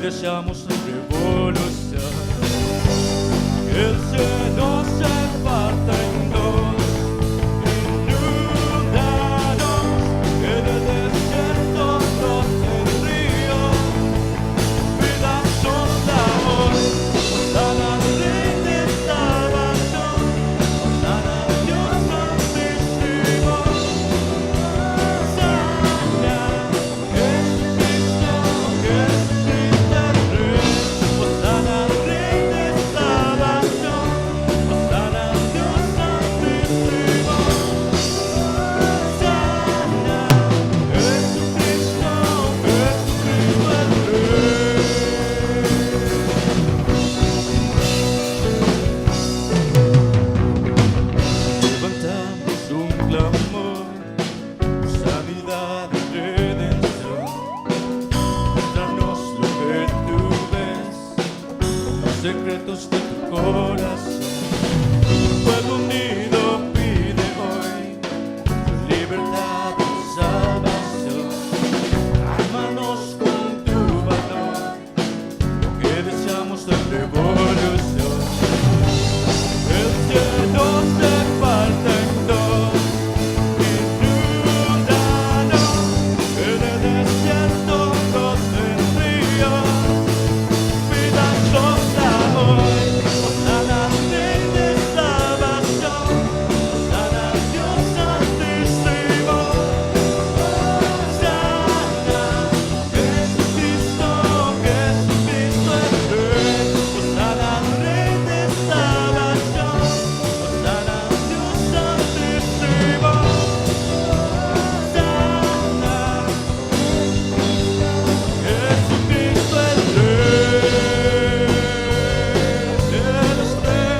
que deseamos revolución. El cielo se parte en dos, inundados en el desierto broten ríos, vida sonda hoy, Osana al Rey de salvación, Osana al Dios Santísimo, Osana, Jesucristo, Jesucristo el Rey, Osana al Rey de salvación, Osana al Dios Santísimo, Osana, Jesucristo, Jesucristo el Rey. Levantamos un clamor, sanidad y redención. Muéstranos lo que tú ves, los secretos de tu corazón. Un pueblo unido pide hoy libertad y salvación. Ármanos con tu valor, que deseamos la revolución. El cielo se parte en dos, inundados en el desierto broten ríos, vida sonda hoy, Osana al Rey de salvación, Osana al Dios Santísimo, Osana, Jesucristo, Jesucristo el Rey, Osana al Rey de salvación, Osana al Dios Santísimo, Osana, Jesucristo el Rey, eres Rey. Osana,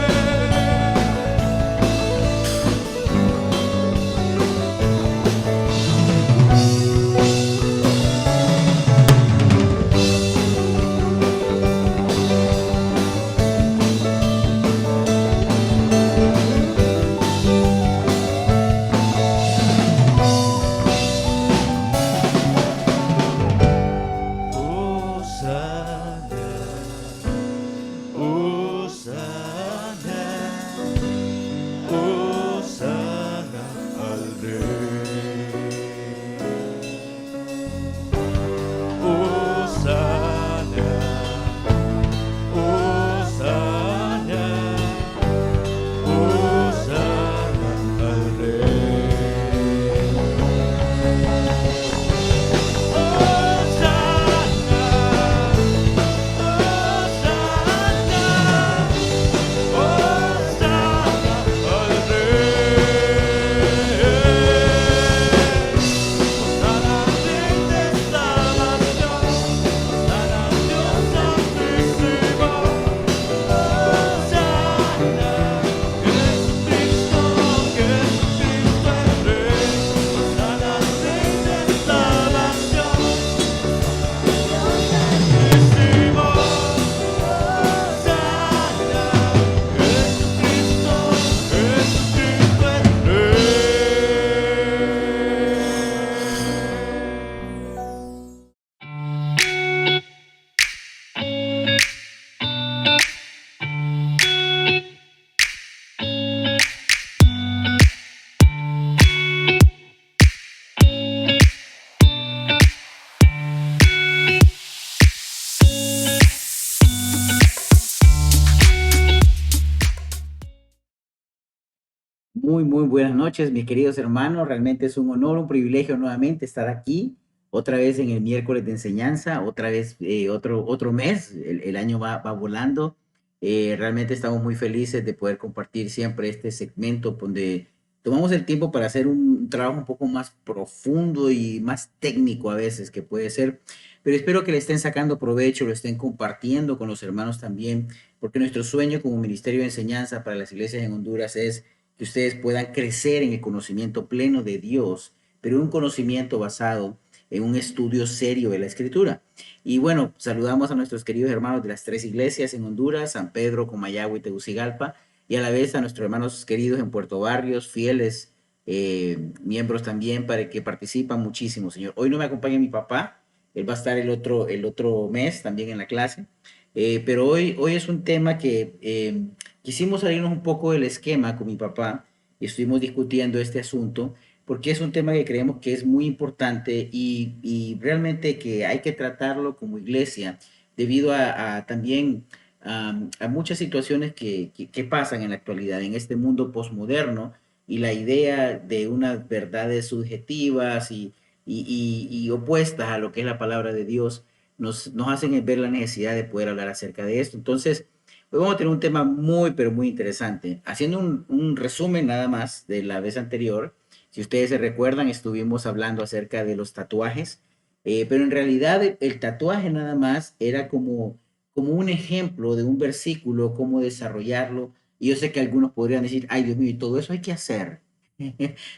Osana, Osana al Rey. Osana, Osana, Osana al Rey. Muy buenas noches, mis queridos hermanos. Realmente es un honor, un privilegio nuevamente estar aquí, otra vez en el miércoles de enseñanza, otra vez otro mes, el año va volando. Realmente estamos muy felices de poder compartir siempre este segmento donde tomamos el tiempo para hacer un trabajo un poco más profundo y más técnico a veces que puede ser, pero espero que le estén sacando provecho, lo estén compartiendo con los hermanos también, porque nuestro sueño como Ministerio de Enseñanza para las iglesias en Honduras es que ustedes puedan crecer en el conocimiento pleno de Dios, pero un conocimiento basado en un estudio serio de la Escritura. Y bueno, saludamos a nuestros queridos hermanos de las tres iglesias en Honduras, San Pedro, Comayagua y Tegucigalpa, y a la vez a nuestros hermanos queridos en Puerto Barrios, fieles miembros también para que participan muchísimo, Señor. Hoy no me acompaña mi papá, Él va a estar el otro mes también en la clase. Pero hoy es un tema que quisimos salirnos un poco del esquema con mi papá y estuvimos discutiendo este asunto porque es un tema que creemos que es muy importante y realmente que hay que tratarlo como iglesia debido a también a muchas situaciones que pasan en la actualidad, en este mundo posmoderno y la idea de unas verdades subjetivas y opuestas a lo que es la palabra de Dios nos hacen ver la necesidad de poder hablar acerca de esto. Entonces, hoy vamos a tener un tema muy, pero muy interesante. Haciendo un resumen nada más de la vez anterior, si ustedes se recuerdan, estuvimos hablando acerca de los tatuajes, pero en realidad el tatuaje nada más era como un ejemplo de un versículo, cómo desarrollarlo. Y yo sé que algunos podrían decir, ay Dios mío, y todo eso hay que hacer.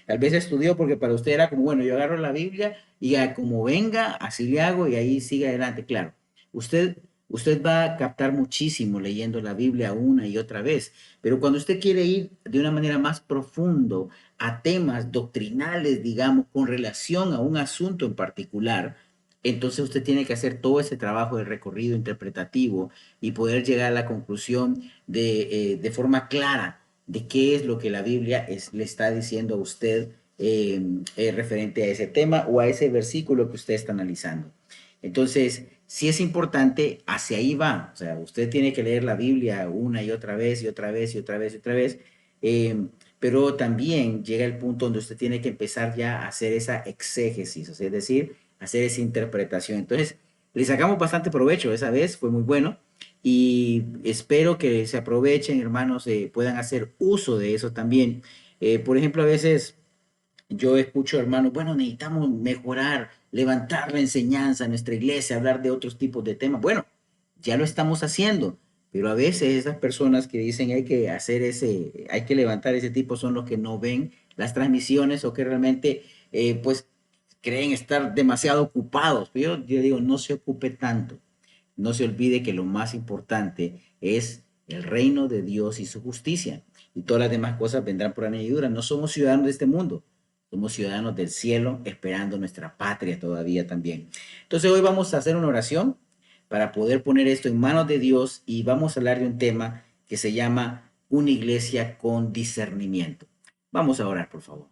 Tal vez estudió porque para usted era como, bueno, yo agarro la Biblia y como venga, así le hago y ahí sigue adelante. Claro, usted, usted va a captar muchísimo leyendo la Biblia una y otra vez, pero cuando usted quiere ir de una manera más profundo a temas doctrinales, digamos, con relación a un asunto en particular, entonces usted tiene que hacer todo ese trabajo de recorrido interpretativo y poder llegar a la conclusión de forma clara de qué es lo que la Biblia le está diciendo a usted referente a ese tema o a ese versículo que usted está analizando. Entonces, si es importante, hacia ahí va. O sea, usted tiene que leer la Biblia una y otra vez y otra vez y otra vez y otra vez. eh, pero también llega el punto donde usted tiene que empezar ya a hacer esa exégesis, o sea, es decir, hacer esa interpretación. Entonces, le sacamos bastante provecho esa vez, fue muy bueno y espero que se aprovechen, hermanos, puedan hacer uso de eso también. Por ejemplo, a veces yo escucho, hermanos, bueno, necesitamos mejorar, levantar la enseñanza en nuestra iglesia, hablar de otros tipos de temas. Bueno, ya lo estamos haciendo, pero a veces esas personas que dicen hay que hacer hay que levantar ese tipo son los que no ven las transmisiones o que realmente, pues, creen estar demasiado ocupados. Pero yo digo, no se ocupe tanto. No se olvide que lo más importante es el reino de Dios y su justicia. Y todas las demás cosas vendrán por añadidura. No somos ciudadanos de este mundo. Somos ciudadanos del cielo esperando nuestra patria todavía también. Entonces hoy vamos a hacer una oración para poder poner esto en manos de Dios y vamos a hablar de un tema que se llama una iglesia con discernimiento. Vamos a orar, por favor.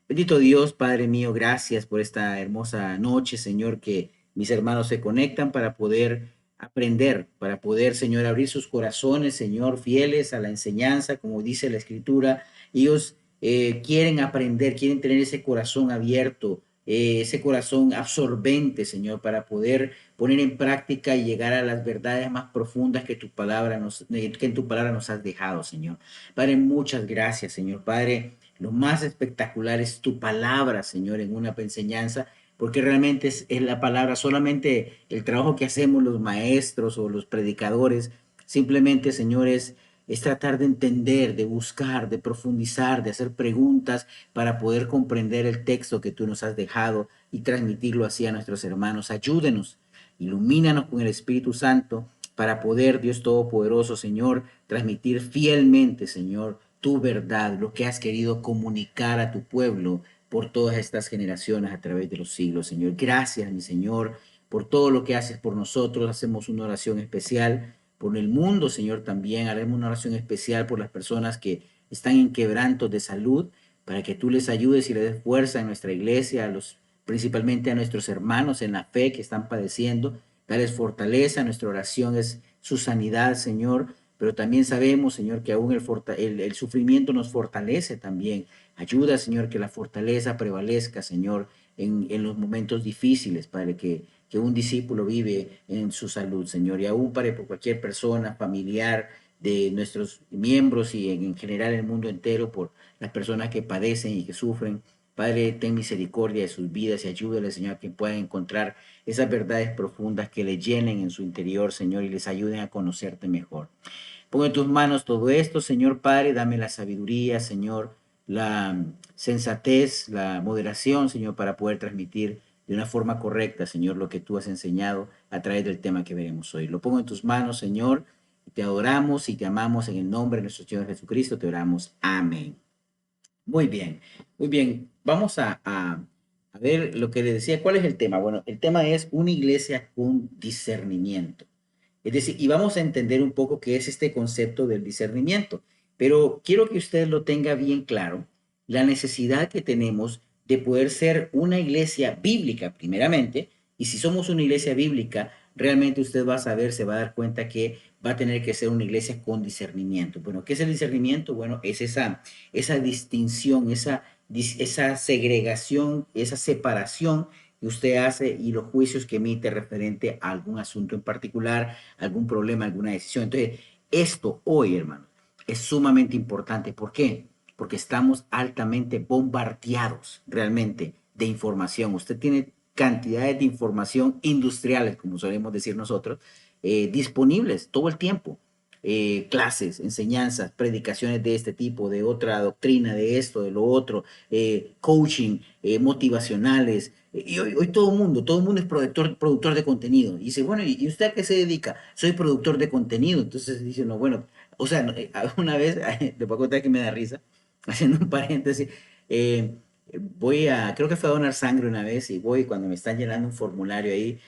Bendito Dios, Padre mío, gracias por esta hermosa noche, Señor, que mis hermanos se conectan para poder aprender, para poder, Señor, abrir sus corazones, Señor, fieles a la enseñanza, como dice la Escritura. Ellos quieren aprender, quieren tener ese corazón abierto, ese corazón absorbente, Señor, para poder poner en práctica y llegar a las verdades más profundas que que en tu palabra nos has dejado, Señor. Padre, muchas gracias, Señor. Padre, lo más espectacular es tu palabra, Señor, en una enseñanza, porque realmente es la palabra, solamente el trabajo que hacemos los maestros o los predicadores, simplemente, Señor, es tratar de entender, de buscar, de profundizar, de hacer preguntas para poder comprender el texto que tú nos has dejado y transmitirlo así a nuestros hermanos. Ayúdenos, ilumínanos con el Espíritu Santo para poder, Dios Todopoderoso, Señor, transmitir fielmente, Señor, tu verdad, lo que has querido comunicar a tu pueblo por todas estas generaciones a través de los siglos, Señor. Gracias, mi Señor, por todo lo que haces por nosotros. Hacemos una oración especial por el mundo, Señor, también. Haremos una oración especial por las personas que están en quebrantos de salud, para que tú les ayudes y les des fuerza en nuestra iglesia, principalmente a nuestros hermanos en la fe que están padeciendo. Dales fortaleza. Nuestra oración es su sanidad, Señor, pero también sabemos, Señor, que aún el sufrimiento nos fortalece también. Ayuda, Señor, que la fortaleza prevalezca, Señor, en los momentos difíciles, Padre, que un discípulo vive en su salud, Señor, y aún, Padre, por cualquier persona, familiar de nuestros miembros y en general el mundo entero, por las personas que padecen y que sufren. Padre, ten misericordia de sus vidas y ayúdale, Señor, a que puedan encontrar esas verdades profundas que le llenen en su interior, Señor, y les ayuden a conocerte mejor. Pongo en tus manos todo esto, Señor Padre, dame la sabiduría, Señor, la sensatez, la moderación, Señor, para poder transmitir de una forma correcta, Señor, lo que tú has enseñado a través del tema que veremos hoy. Lo pongo en tus manos, Señor, y te adoramos y te amamos en el nombre de nuestro Señor Jesucristo, te oramos. Amén. Muy bien, muy bien. Vamos a A ver, lo que le decía, ¿cuál es el tema? Bueno, el tema es una iglesia con discernimiento. Es decir, y vamos a entender un poco qué es este concepto del discernimiento, pero quiero que usted lo tenga bien claro, la necesidad que tenemos de poder ser una iglesia bíblica, primeramente, y si somos una iglesia bíblica, realmente usted va a saber, se va a dar cuenta que va a tener que ser una iglesia con discernimiento. Bueno, ¿qué es el discernimiento? Bueno, es esa distinción, esa segregación, esa separación que usted hace y los juicios que emite referente a algún asunto en particular, algún problema, alguna decisión. Entonces, esto hoy, hermano, es sumamente importante. ¿Por qué? Porque estamos altamente bombardeados realmente de información. Usted tiene cantidades de información industriales, como solemos decir nosotros, disponibles todo el tiempo. Clases, enseñanzas, predicaciones de este tipo, de otra doctrina, de esto, de lo otro, coaching, motivacionales. Y hoy todo el mundo es productor de contenido. Y dice, bueno, ¿y usted a qué se dedica? Soy productor de contenido. Entonces dice, no, bueno, o sea, una vez, le puedo contar que me da risa, haciendo un paréntesis, eh, creo que fue a donar sangre una vez y voy cuando me están llenando un formulario ahí,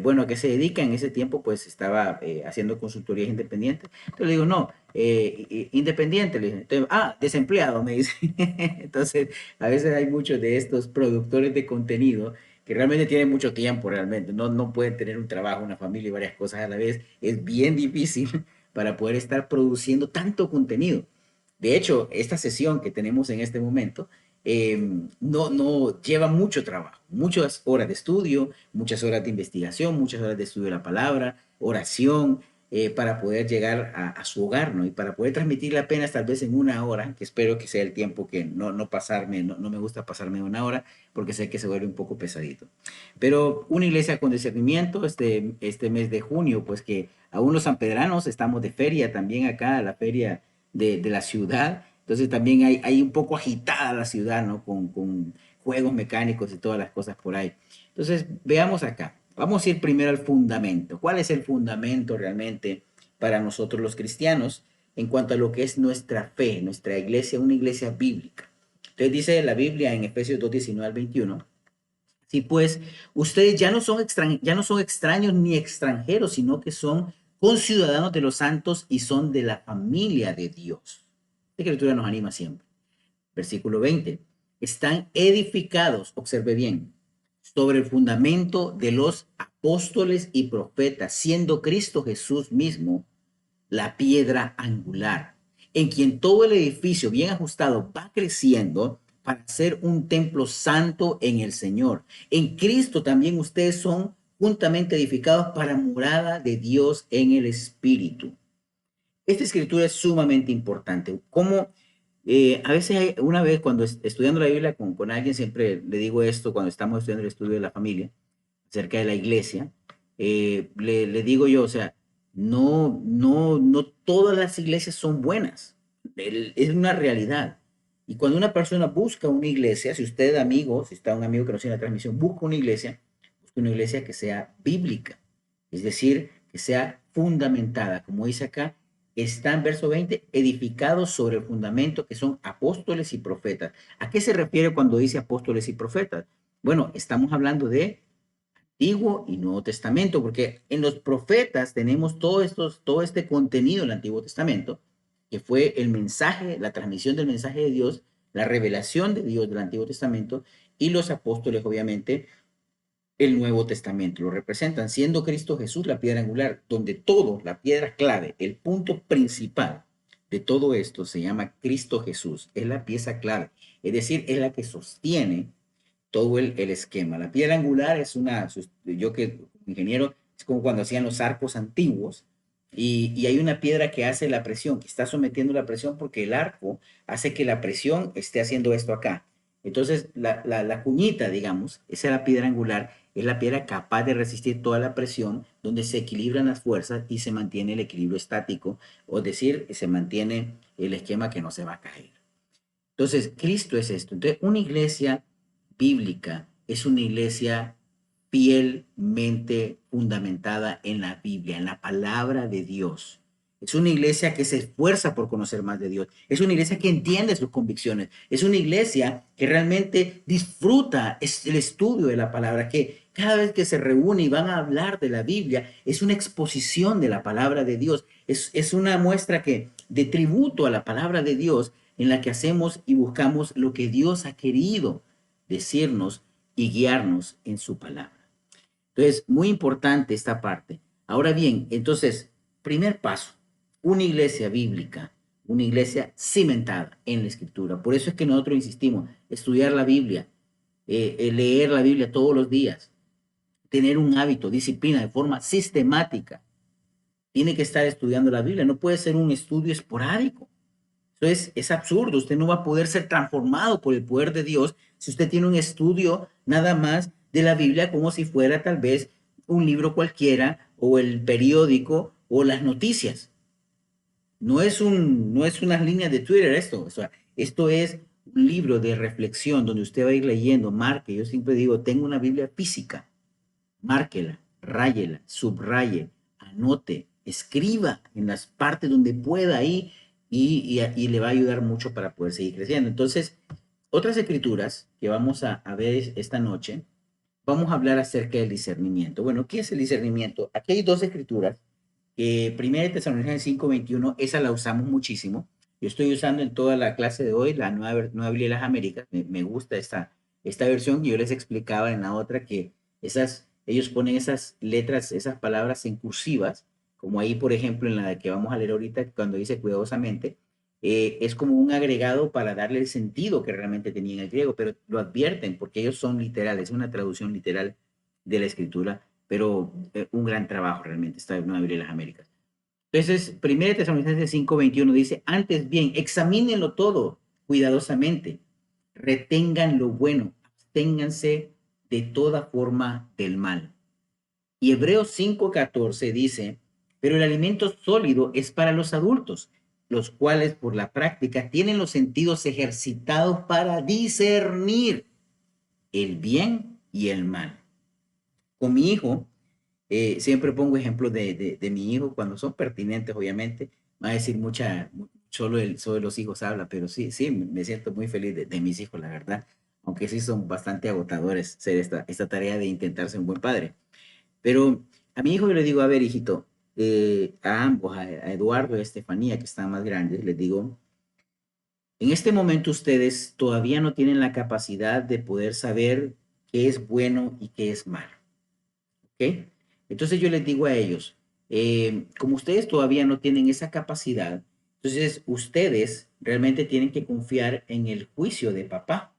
bueno, ¿a qué se dedica? En ese tiempo pues estaba haciendo consultorías independientes. Entonces le digo, no, independiente, le dije. Entonces, desempleado, me dice. Entonces, a veces hay muchos de estos productores de contenido que realmente tienen mucho tiempo, realmente. No pueden tener un trabajo, una familia y varias cosas a la vez. Es bien difícil para poder estar produciendo tanto contenido. De hecho, esta sesión que tenemos en este momento no lleva mucho trabajo, muchas horas de estudio, muchas horas de investigación, muchas horas de estudio de la palabra, oración, para poder llegar a su hogar, ¿no? Y para poder transmitirle apenas tal vez en una hora, que espero que sea el tiempo que no pasarme, no me gusta pasarme una hora, porque sé que se vuelve un poco pesadito. Pero una iglesia con discernimiento, este mes de junio, pues que aún los sanpedranos estamos de feria también acá, la feria de la ciudad. Entonces también hay un poco agitada la ciudad, ¿no? Con juegos mecánicos y todas las cosas por ahí. Entonces, veamos acá. Vamos a ir primero al fundamento. ¿Cuál es el fundamento realmente para nosotros los cristianos en cuanto a lo que es nuestra fe, nuestra iglesia, una iglesia bíblica? Entonces dice la Biblia en Efesios 2:19 al 21. Sí, pues ustedes ya no son extraños ni extranjeros, sino que son conciudadanos de los santos y son de la familia de Dios. La escritura nos anima siempre. Versículo 20. Están edificados, observe bien, sobre el fundamento de los apóstoles y profetas, siendo Cristo Jesús mismo la piedra angular, en quien todo el edificio bien ajustado va creciendo para ser un templo santo en el Señor. En Cristo también ustedes son juntamente edificados para morada de Dios en el Espíritu. Esta escritura es sumamente importante. Como a veces, una vez cuando estudiando la Biblia con alguien, siempre le digo esto cuando estamos estudiando el estudio de la familia, acerca de la iglesia, le digo yo, o sea, no todas las iglesias son buenas. Es una realidad. Y cuando una persona busca una iglesia, si usted, amigo, si está un amigo que no tiene la transmisión, busca una iglesia que sea bíblica. Es decir, que sea fundamentada, como dice acá, está en verso 20, edificados sobre el fundamento que son apóstoles y profetas. ¿A qué se refiere cuando dice apóstoles y profetas? Bueno, estamos hablando de Antiguo y Nuevo Testamento, porque en los profetas tenemos todo este contenido del Antiguo Testamento, que fue el mensaje, la transmisión del mensaje de Dios, la revelación de Dios del Antiguo Testamento, y los apóstoles, obviamente, el Nuevo Testamento. Lo representan, siendo Cristo Jesús la piedra angular, donde todo, la piedra clave, el punto principal de todo esto se llama Cristo Jesús, es la pieza clave, es decir, es la que sostiene todo el esquema. La piedra angular es yo que ingeniero, es como cuando hacían los arcos antiguos y hay una piedra que hace la presión, que está sometiendo la presión porque el arco hace que la presión esté haciendo esto acá. Entonces, la cuñita, digamos, esa es la piedra angular, es la piedra capaz de resistir toda la presión, donde se equilibran las fuerzas y se mantiene el equilibrio estático, o decir, se mantiene el esquema que no se va a caer. Entonces, Cristo es esto. Entonces, una iglesia bíblica es una iglesia fielmente fundamentada en la Biblia, en la palabra de Dios. Es una iglesia que se esfuerza por conocer más de Dios. Es una iglesia que entiende sus convicciones. Es una iglesia que realmente disfruta el estudio de la palabra, que cada vez que se reúne y van a hablar de la Biblia, es una exposición de la palabra de Dios. Es una muestra de tributo a la palabra de Dios en la que hacemos y buscamos lo que Dios ha querido decirnos y guiarnos en su palabra. Entonces, muy importante esta parte. Ahora bien, entonces, primer paso, una iglesia bíblica, una iglesia cimentada en la escritura. Por eso es que nosotros insistimos, estudiar la Biblia, leer la Biblia todos los días, tener un hábito, disciplina de forma sistemática. Tiene que estar estudiando la Biblia, no puede ser un estudio esporádico. Entonces, es absurdo, usted no va a poder ser transformado por el poder de Dios si usted tiene un estudio nada más de la Biblia como si fuera tal vez un libro cualquiera o el periódico o las noticias. No es unas líneas de Twitter esto, o sea, esto es un libro de reflexión donde usted va a ir leyendo, marque, yo siempre digo, tengo una Biblia física, márquela, ráyela, subraye, anote, escriba en las partes donde pueda ahí y le va a ayudar mucho para poder seguir creciendo. Entonces, otras escrituras que vamos a ver esta noche, vamos a hablar acerca del discernimiento. Bueno, ¿qué es el discernimiento? Aquí hay dos escrituras. Primera de Tesalonicenses 5:21, esa la usamos muchísimo. Yo estoy usando en toda la clase de hoy la nueva Biblia de las Américas. Me gusta esta versión. Yo les explicaba en la otra que ellos ponen esas letras, esas palabras en cursivas, como ahí, por ejemplo, en la que vamos a leer ahorita, cuando dice cuidadosamente, es como un agregado para darle el sentido que realmente tenía en el griego, pero lo advierten porque ellos son literales, es una traducción literal de la escritura, pero un gran trabajo realmente esta Nueva Biblia de las Américas. Entonces, 1 Tesalonicenses 5:21 dice, antes bien, examínenlo todo cuidadosamente, retengan lo bueno, absténganse de toda forma del mal. Y Hebreos 5:14 dice, pero el alimento sólido es para los adultos, los cuales por la práctica tienen los sentidos ejercitados para discernir el bien y el mal. Con mi hijo, siempre pongo ejemplos de mi hijo cuando son pertinentes, obviamente. Va a decir solo los hijos habla, pero sí, sí, me siento muy feliz de mis hijos, la verdad. Aunque sí son bastante agotadores ser esta tarea de intentar ser un buen padre. Pero a mi hijo yo le digo, a ver, hijito, a ambos, a Eduardo y a Estefanía, que están más grandes, les digo, en este momento ustedes todavía no tienen la capacidad de poder saber qué es bueno y qué es malo. ¿Ok? Entonces yo les digo a ellos, como ustedes todavía no tienen esa capacidad, entonces ustedes realmente tienen que confiar en el juicio de papá,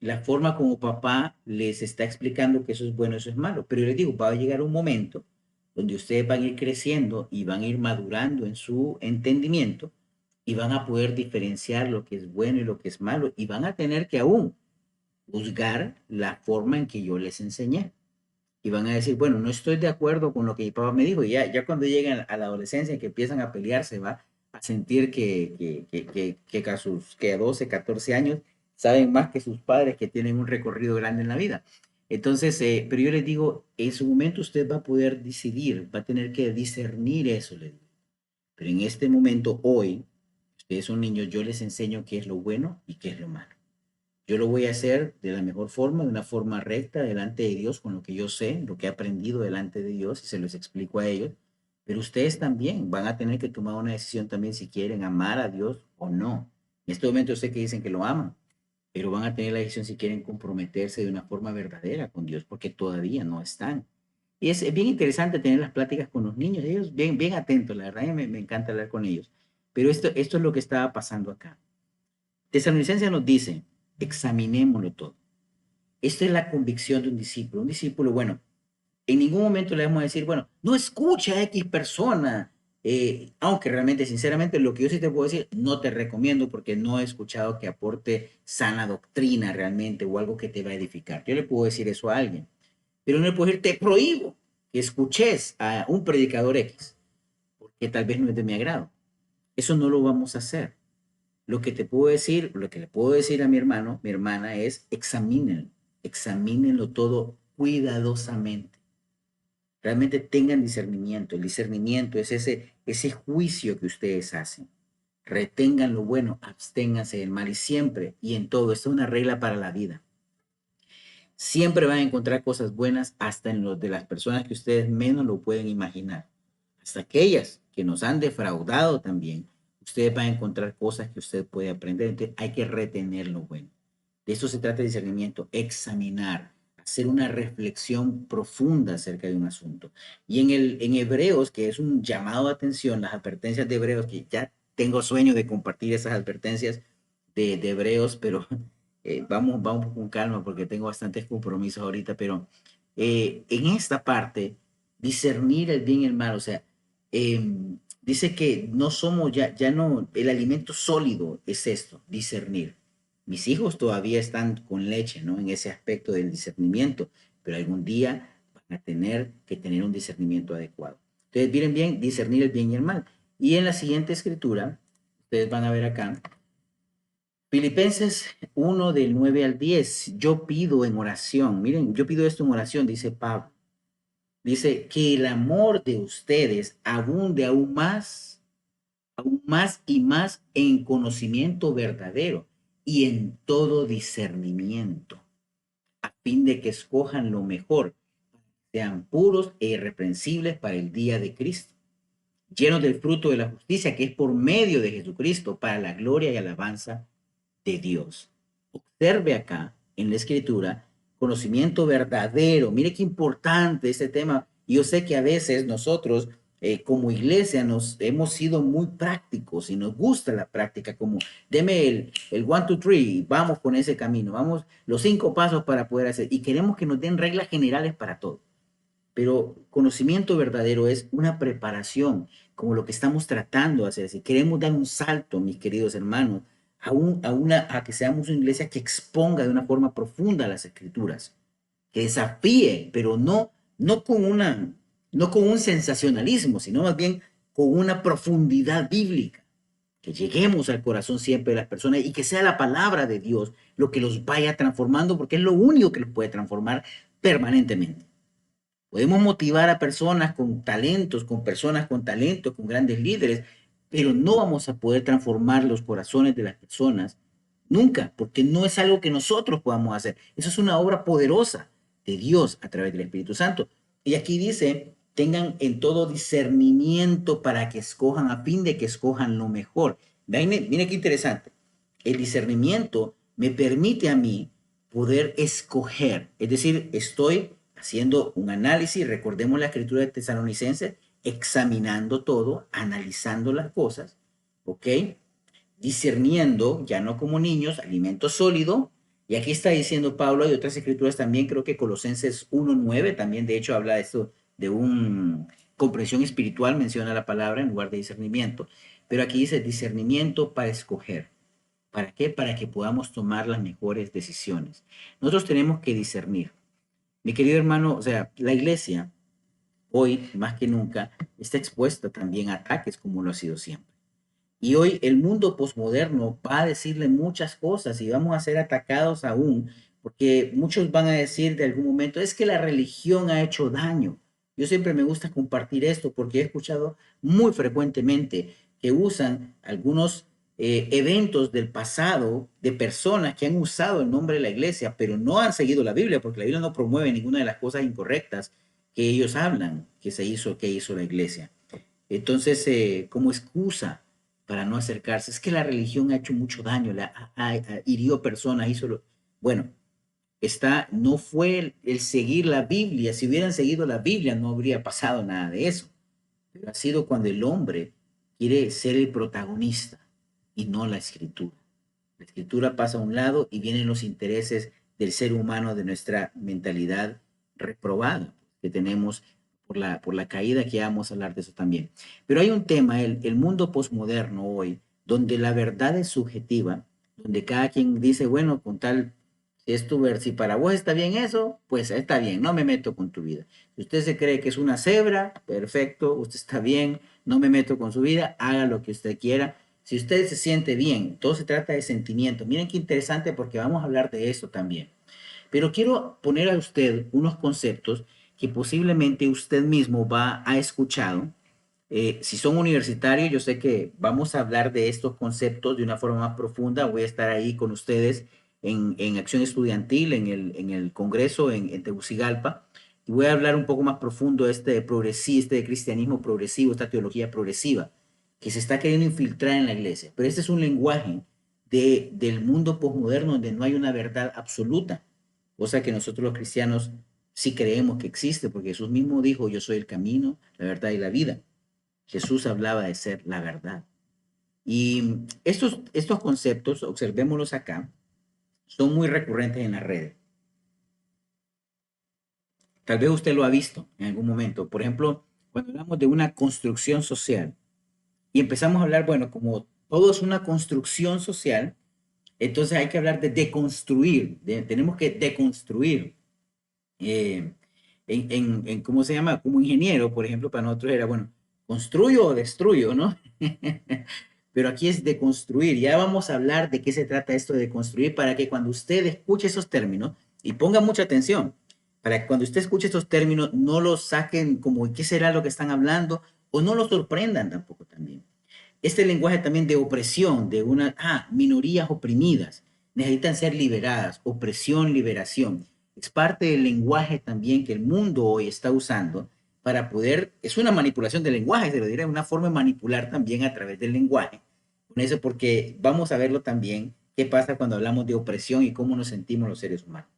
la forma como papá les está explicando que eso es bueno, eso es malo. Pero yo les digo, va a llegar un momento donde ustedes van a ir creciendo y van a ir madurando en su entendimiento y van a poder diferenciar lo que es bueno y lo que es malo y van a tener que aún juzgar la forma en que yo les enseñé. Y van a decir, bueno, no estoy de acuerdo con lo que mi papá me dijo. Y ya cuando llegan a la adolescencia, que empiezan a pelearse, va a sentir que a 12, 14 años saben más que sus padres que tienen un recorrido grande en la vida. Entonces, pero yo les digo, en su momento usted va a poder decidir, va a tener que discernir eso, les digo. Pero en este momento, hoy, ustedes son niños, yo les enseño qué es lo bueno y qué es lo malo. Yo lo voy a hacer de la mejor forma, de una forma recta, delante de Dios, con lo que yo sé, lo que he aprendido delante de Dios, y se los explico a ellos. Pero ustedes también van a tener que tomar una decisión también si quieren amar a Dios o no. En este momento yo sé que dicen que lo aman, pero van a tener la decisión si quieren comprometerse de una forma verdadera con Dios, porque todavía no están. Y es bien interesante tener las pláticas con los niños, ellos bien atentos, la verdad, me encanta hablar con ellos. Pero esto es lo que estaba pasando acá. Tesalonicenses nos dice, examinémoslo todo. Esta es la convicción de un discípulo. Un discípulo, bueno, en ningún momento le vamos a decir, bueno, no escucha a X persona, aunque realmente, sinceramente, lo que yo sí te puedo decir, no te recomiendo porque no he escuchado que aporte sana doctrina realmente o algo que te va a edificar. Yo le puedo decir eso a alguien, pero no le puedo decir, te prohíbo que escuches a un predicador X, porque tal vez no es de mi agrado. Eso no lo vamos a hacer. Lo que te puedo decir, lo que le puedo decir a mi hermano, mi hermana es examínenlo todo cuidadosamente. realmente tengan discernimiento. El discernimiento es ese juicio que ustedes hacen. Retengan lo bueno, absténganse del mal y siempre y en todo. Esta es una regla para la vida. Siempre van a encontrar cosas buenas hasta en los de las personas que ustedes menos lo pueden imaginar. Hasta aquellas que nos han defraudado también. Ustedes van a encontrar cosas que usted puede aprender. Entonces hay que retener lo bueno. De esto se trata de discernimiento, examinar, hacer una reflexión profunda acerca de un asunto. Y en Hebreos, que es un llamado de atención, las advertencias de Hebreos, que ya tengo sueño de compartir esas advertencias de Hebreos, pero vamos con calma porque tengo bastantes compromisos ahorita, pero en esta parte, discernir el bien y el mal, o sea, dice que no somos, ya no, el alimento sólido es esto, discernir. Mis hijos todavía están con leche, ¿no? En ese aspecto del discernimiento, pero algún día van a tener que tener un discernimiento adecuado. Entonces, miren bien, discernir el bien y el mal. Y en la siguiente escritura, ustedes van a ver acá, Filipenses 1 del 9 al 10, yo pido en oración, miren, yo pido esto en oración, dice Pablo, dice que el amor de ustedes abunde aún más y más en conocimiento verdadero y en todo discernimiento, a fin de que escojan lo mejor, sean puros e irreprensibles para el día de Cristo, llenos del fruto de la justicia que es por medio de Jesucristo para la gloria y alabanza de Dios. Observe acá en la escritura conocimiento verdadero. Mire qué importante este tema. Yo sé que a veces nosotros como iglesia nos hemos sido muy prácticos y nos gusta la práctica, como deme el 1, 2, 3, vamos con ese camino, vamos los 5 pasos para poder hacer, y queremos que nos den reglas generales para todo. Pero conocimiento verdadero es una preparación, como lo que estamos tratando de hacer. Si queremos dar un salto, mis queridos hermanos, a que seamos una iglesia que exponga de una forma profunda las escrituras, que desafíe, pero no con un sensacionalismo, sino más bien con una profundidad bíblica, que lleguemos al corazón siempre de las personas y que sea la palabra de Dios lo que los vaya transformando, porque es lo único que los puede transformar permanentemente. Podemos motivar a personas con talentos, con personas con talentos, con grandes líderes, pero no vamos a poder transformar los corazones de las personas nunca, porque no es algo que nosotros podamos hacer. Eso es una obra poderosa de Dios a través del Espíritu Santo. Y aquí dice, tengan en todo discernimiento para que escojan, a fin de que escojan lo mejor. Miren qué interesante. El discernimiento me permite a mí poder escoger, es decir, estoy haciendo un análisis, recordemos la escritura de Tesalonicenses, examinando todo, analizando las cosas, ¿ok? Discerniendo, ya no como niños, alimento sólido, y aquí está diciendo Pablo, hay otras escrituras también, creo que Colosenses 1:9 también de hecho habla de esto, de una comprensión espiritual, menciona la palabra en lugar de discernimiento, pero aquí dice discernimiento para escoger. ¿Para qué? Para que podamos tomar las mejores decisiones. Nosotros tenemos que discernir. Mi querido hermano, o sea, la iglesia hoy, más que nunca, está expuesta también a ataques como lo ha sido siempre. Y hoy el mundo posmoderno va a decirle muchas cosas y vamos a ser atacados aún, porque muchos van a decir de algún momento, es que la religión ha hecho daño. Yo siempre me gusta compartir esto porque he escuchado muy frecuentemente que usan algunos eventos del pasado de personas que han usado el nombre de la iglesia, pero no han seguido la Biblia, porque la Biblia no promueve ninguna de las cosas incorrectas que ellos hablan que hizo la iglesia. Entonces, como excusa para no acercarse, es que la religión ha hecho mucho daño, hirió personas, bueno, no fue el seguir la Biblia, si hubieran seguido la Biblia no habría pasado nada de eso, pero ha sido cuando el hombre quiere ser el protagonista y no la escritura. La escritura pasa a un lado y vienen los intereses del ser humano, de nuestra mentalidad reprobada que tenemos por la caída, que vamos a hablar de eso también. Pero hay un tema, el mundo posmoderno hoy, donde la verdad es subjetiva, donde cada quien dice, bueno, con tal, si es tu ver, si para vos está bien eso, pues está bien, no me meto con tu vida. Si usted se cree que es una cebra, perfecto, usted está bien, no me meto con su vida, haga lo que usted quiera. Si usted se siente bien, todo se trata de sentimiento. Miren qué interesante porque vamos a hablar de eso también. Pero quiero poner a usted unos conceptos que posiblemente usted mismo ha escuchado. Si son universitarios, yo sé que vamos a hablar de estos conceptos de una forma más profunda. Voy a estar ahí con ustedes en Acción Estudiantil, en el Congreso en Tegucigalpa, y voy a hablar un poco más profundo de este cristianismo progresivo, esta teología progresiva, que se está queriendo infiltrar en la iglesia. Pero este es un lenguaje del mundo posmoderno donde no hay una verdad absoluta, cosa que nosotros los cristianos sí creemos que existe, porque Jesús mismo dijo, yo soy el camino, la verdad y la vida. Jesús hablaba de ser la verdad. Y estos conceptos, observémoslos acá, son muy recurrentes en las redes. Tal vez usted lo ha visto en algún momento. Por ejemplo, cuando hablamos de una construcción social y empezamos a hablar, bueno, como todo es una construcción social, entonces hay que hablar de deconstruir. Tenemos que deconstruir. eh, ¿Cómo se llama? Como ingeniero, por ejemplo, para nosotros era, bueno, construyo o destruyo, ¿no? Pero aquí es de construir. Ya vamos a hablar de qué se trata esto de construir para que cuando usted escuche esos términos y ponga mucha atención, para que cuando usted escuche estos términos no los saquen como qué será lo que están hablando o no los sorprendan tampoco también. Este lenguaje también de opresión, de minorías oprimidas, necesitan ser liberadas, opresión, liberación. Es parte del lenguaje también que el mundo hoy está usando para poder, es una manipulación del lenguaje, se lo diré, una forma de manipular también a través del lenguaje. Con eso porque vamos a verlo también, qué pasa cuando hablamos de opresión y cómo nos sentimos los seres humanos.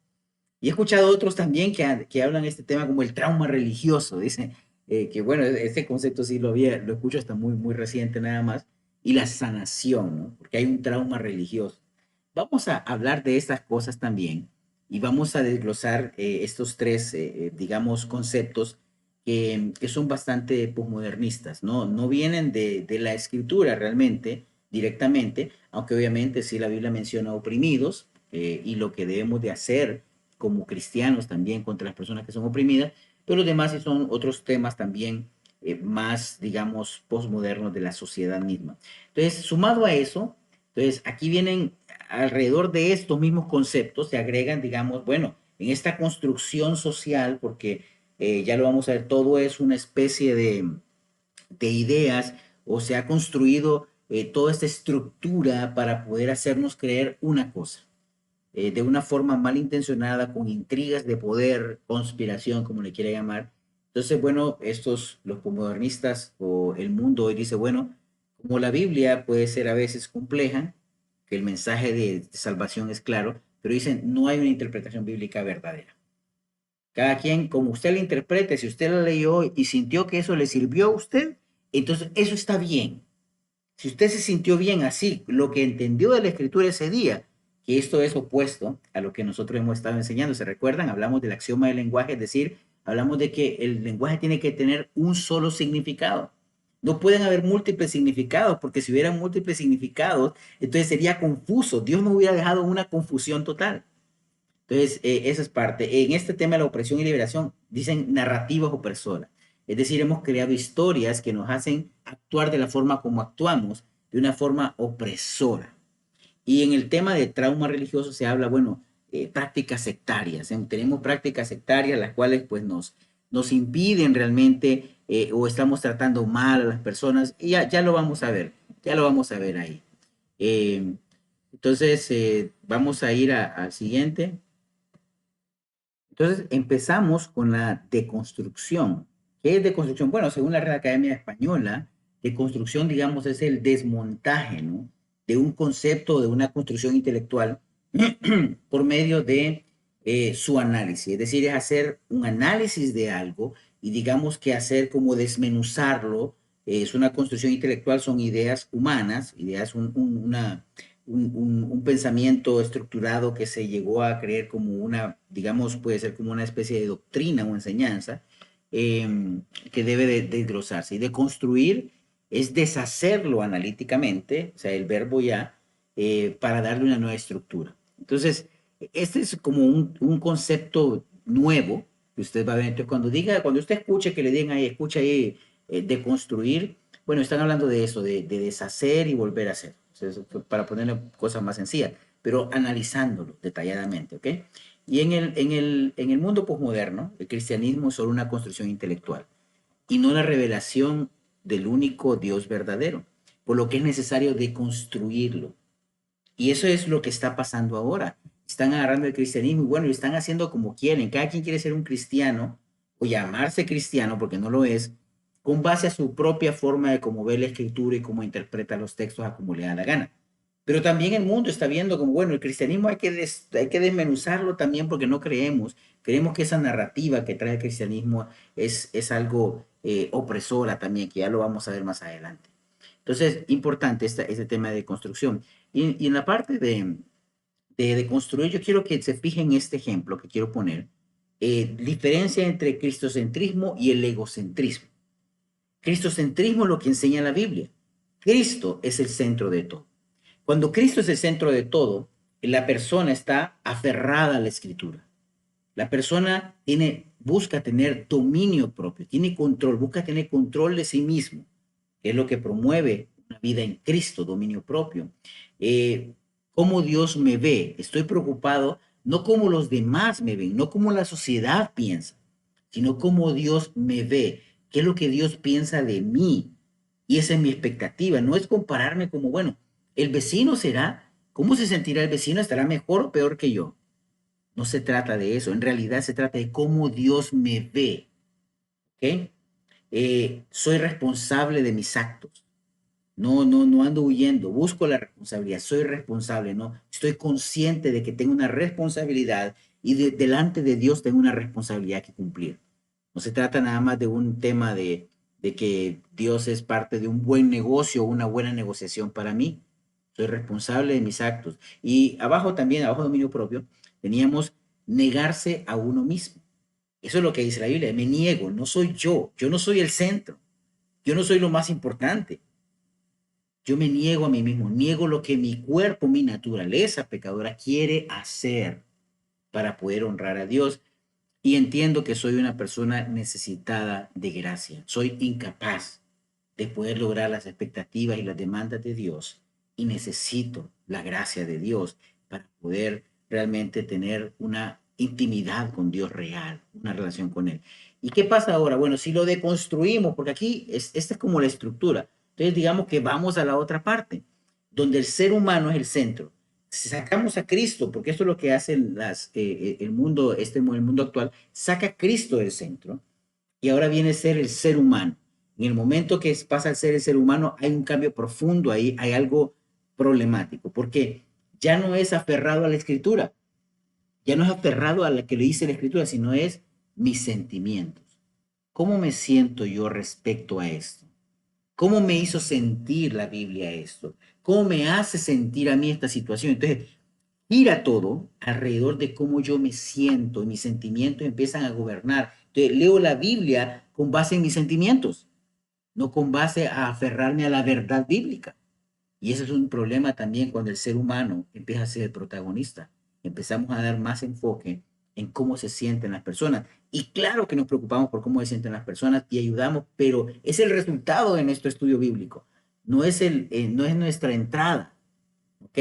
Y he escuchado otros también que hablan este tema como el trauma religioso, dicen que bueno, ese concepto sí lo escucho hasta muy reciente nada más, y la sanación, ¿no? Porque hay un trauma religioso. Vamos a hablar de estas cosas también y vamos a desglosar estos tres, digamos, conceptos que son bastante posmodernistas, ¿no? No vienen de la escritura realmente, directamente, aunque obviamente sí la Biblia menciona oprimidos y lo que debemos de hacer como cristianos también contra las personas que son oprimidas, pero los demás sí son otros temas también más, digamos, postmodernos de la sociedad misma. Entonces, sumado a eso, entonces aquí vienen alrededor de estos mismos conceptos, se agregan, digamos, bueno, en esta construcción social, porque ya lo vamos a ver, todo es una especie de ideas o se ha construido toda esta estructura para poder hacernos creer una cosa de una forma malintencionada, con intrigas de poder, conspiración, como le quiera llamar. Entonces, bueno, los posmodernistas o el mundo hoy dice, bueno, como la Biblia puede ser a veces compleja, que el mensaje de salvación es claro, pero dicen, no hay una interpretación bíblica verdadera. Cada quien, como usted la interprete, si usted la leyó y sintió que eso le sirvió a usted, entonces eso está bien. Si usted se sintió bien así, lo que entendió de la escritura ese día, que esto es opuesto a lo que nosotros hemos estado enseñando. ¿Se recuerdan? Hablamos del axioma del lenguaje, es decir, hablamos de que el lenguaje tiene que tener un solo significado. No pueden haber múltiples significados, porque si hubieran múltiples significados, entonces sería confuso. Dios no hubiera dejado una confusión total. Entonces, esa es parte. En este tema de la opresión y liberación, dicen narrativas opresoras. Es decir, hemos creado historias que nos hacen actuar de la forma como actuamos, de una forma opresora. Y en el tema de trauma religioso se habla, bueno, prácticas sectarias. Tenemos prácticas sectarias las cuales pues nos impiden realmente o estamos tratando mal a las personas. Y ya lo vamos a ver, ya lo vamos a ver ahí. Eh, entonces, vamos a ir al siguiente. Entonces empezamos con la deconstrucción. ¿Qué es deconstrucción? Bueno, según la Real Academia Española, deconstrucción, digamos, es el desmontaje, ¿no? De un concepto, de una construcción intelectual por medio de su análisis. Es decir, es hacer un análisis de algo y digamos que hacer como desmenuzarlo. Es una construcción intelectual, son ideas humanas, ideas, un pensamiento estructurado que se llegó a creer como una, digamos, puede ser como una especie de doctrina o enseñanza que debe de desglosarse. Y de construir es deshacerlo analíticamente, o sea, el verbo ya, para darle una nueva estructura. Entonces, este es como un concepto nuevo que usted va a ver. Entonces, cuando usted escuche que le digan ahí, escucha ahí, de construir, bueno, están hablando de eso, de deshacer y volver a hacer. Entonces, para ponerle cosas más sencillas, pero analizándolo detalladamente, ¿ok? Y en el mundo posmoderno, el cristianismo es solo una construcción intelectual y no la revelación del único Dios verdadero, por lo que es necesario deconstruirlo. Y eso es lo que está pasando ahora. Están agarrando el cristianismo y bueno, lo están haciendo como quieren. Cada quien quiere ser un cristiano o llamarse cristiano, porque no lo es, con base a su propia forma de cómo ve la escritura y cómo interpreta los textos a como le da la gana. Pero también el mundo está viendo como, bueno, el cristianismo hay que desmenuzarlo también porque no creemos que esa narrativa que trae el cristianismo es algo opresora también, que ya lo vamos a ver más adelante. Entonces, importante este tema de construcción. Y en la parte de construir, yo quiero que se fijen en este ejemplo que quiero poner. Diferencia entre cristocentrismo y el egocentrismo. Cristocentrismo es lo que enseña la Biblia. Cristo es el centro de todo. Cuando Cristo es el centro de todo, la persona está aferrada a la escritura. La persona busca tener dominio propio, tiene control, busca tener control de sí mismo, que es lo que promueve una vida en Cristo, dominio propio. ¿Cómo Dios me ve? Estoy preocupado no como los demás me ven, no como la sociedad piensa, sino como Dios me ve. ¿Qué es lo que Dios piensa de mí? Y esa es mi expectativa. No es compararme como, bueno, el vecino será, ¿cómo se sentirá el vecino? ¿Estará mejor o peor que yo? No se trata de eso. En realidad se trata de cómo Dios me ve. ¿Ok? Soy responsable de mis actos. No ando huyendo, busco la responsabilidad, soy responsable, ¿no? Estoy consciente de que tengo una responsabilidad y delante de Dios tengo una responsabilidad que cumplir. No se trata nada más de un tema de que Dios es parte de un buen negocio o una buena negociación para mí. Soy responsable de mis actos. Y abajo también, abajo de dominio propio, teníamos negarse a uno mismo. Eso es lo que dice la Biblia. Me niego, no soy yo no soy el centro, yo no soy lo más importante. Yo me niego a mí mismo, niego lo que mi cuerpo, mi naturaleza pecadora quiere hacer para poder honrar a Dios. Y entiendo que soy una persona necesitada de gracia. Soy incapaz de poder lograr las expectativas y las demandas de Dios. Y necesito la gracia de Dios para poder realmente tener una intimidad con Dios real, una relación con Él. ¿Y qué pasa ahora? Bueno, si lo deconstruimos, porque aquí esta es como la estructura. Entonces, digamos que vamos a la otra parte, donde el ser humano es el centro. Si sacamos a Cristo, porque esto es lo que hace el mundo, el mundo actual, saca a Cristo del centro y ahora viene a ser el ser humano. En el momento que pasa a ser el ser humano, hay un cambio profundo ahí, hay algo problemático, porque ya no es aferrado a la escritura, ya no es aferrado a lo que le dice la escritura, sino es mis sentimientos. ¿Cómo me siento yo respecto a esto? ¿Cómo me hizo sentir la Biblia esto? ¿Cómo me hace sentir a mí esta situación? Entonces, gira todo alrededor de cómo yo me siento y mis sentimientos empiezan a gobernar. Entonces, leo la Biblia con base en mis sentimientos, no con base a aferrarme a la verdad bíblica. Y ese es un problema también cuando el ser humano empieza a ser el protagonista. Empezamos a dar más enfoque en cómo se sienten las personas. Y claro que nos preocupamos por cómo se sienten las personas y ayudamos, pero es el resultado de nuestro estudio bíblico. No es nuestra entrada. ¿Ok?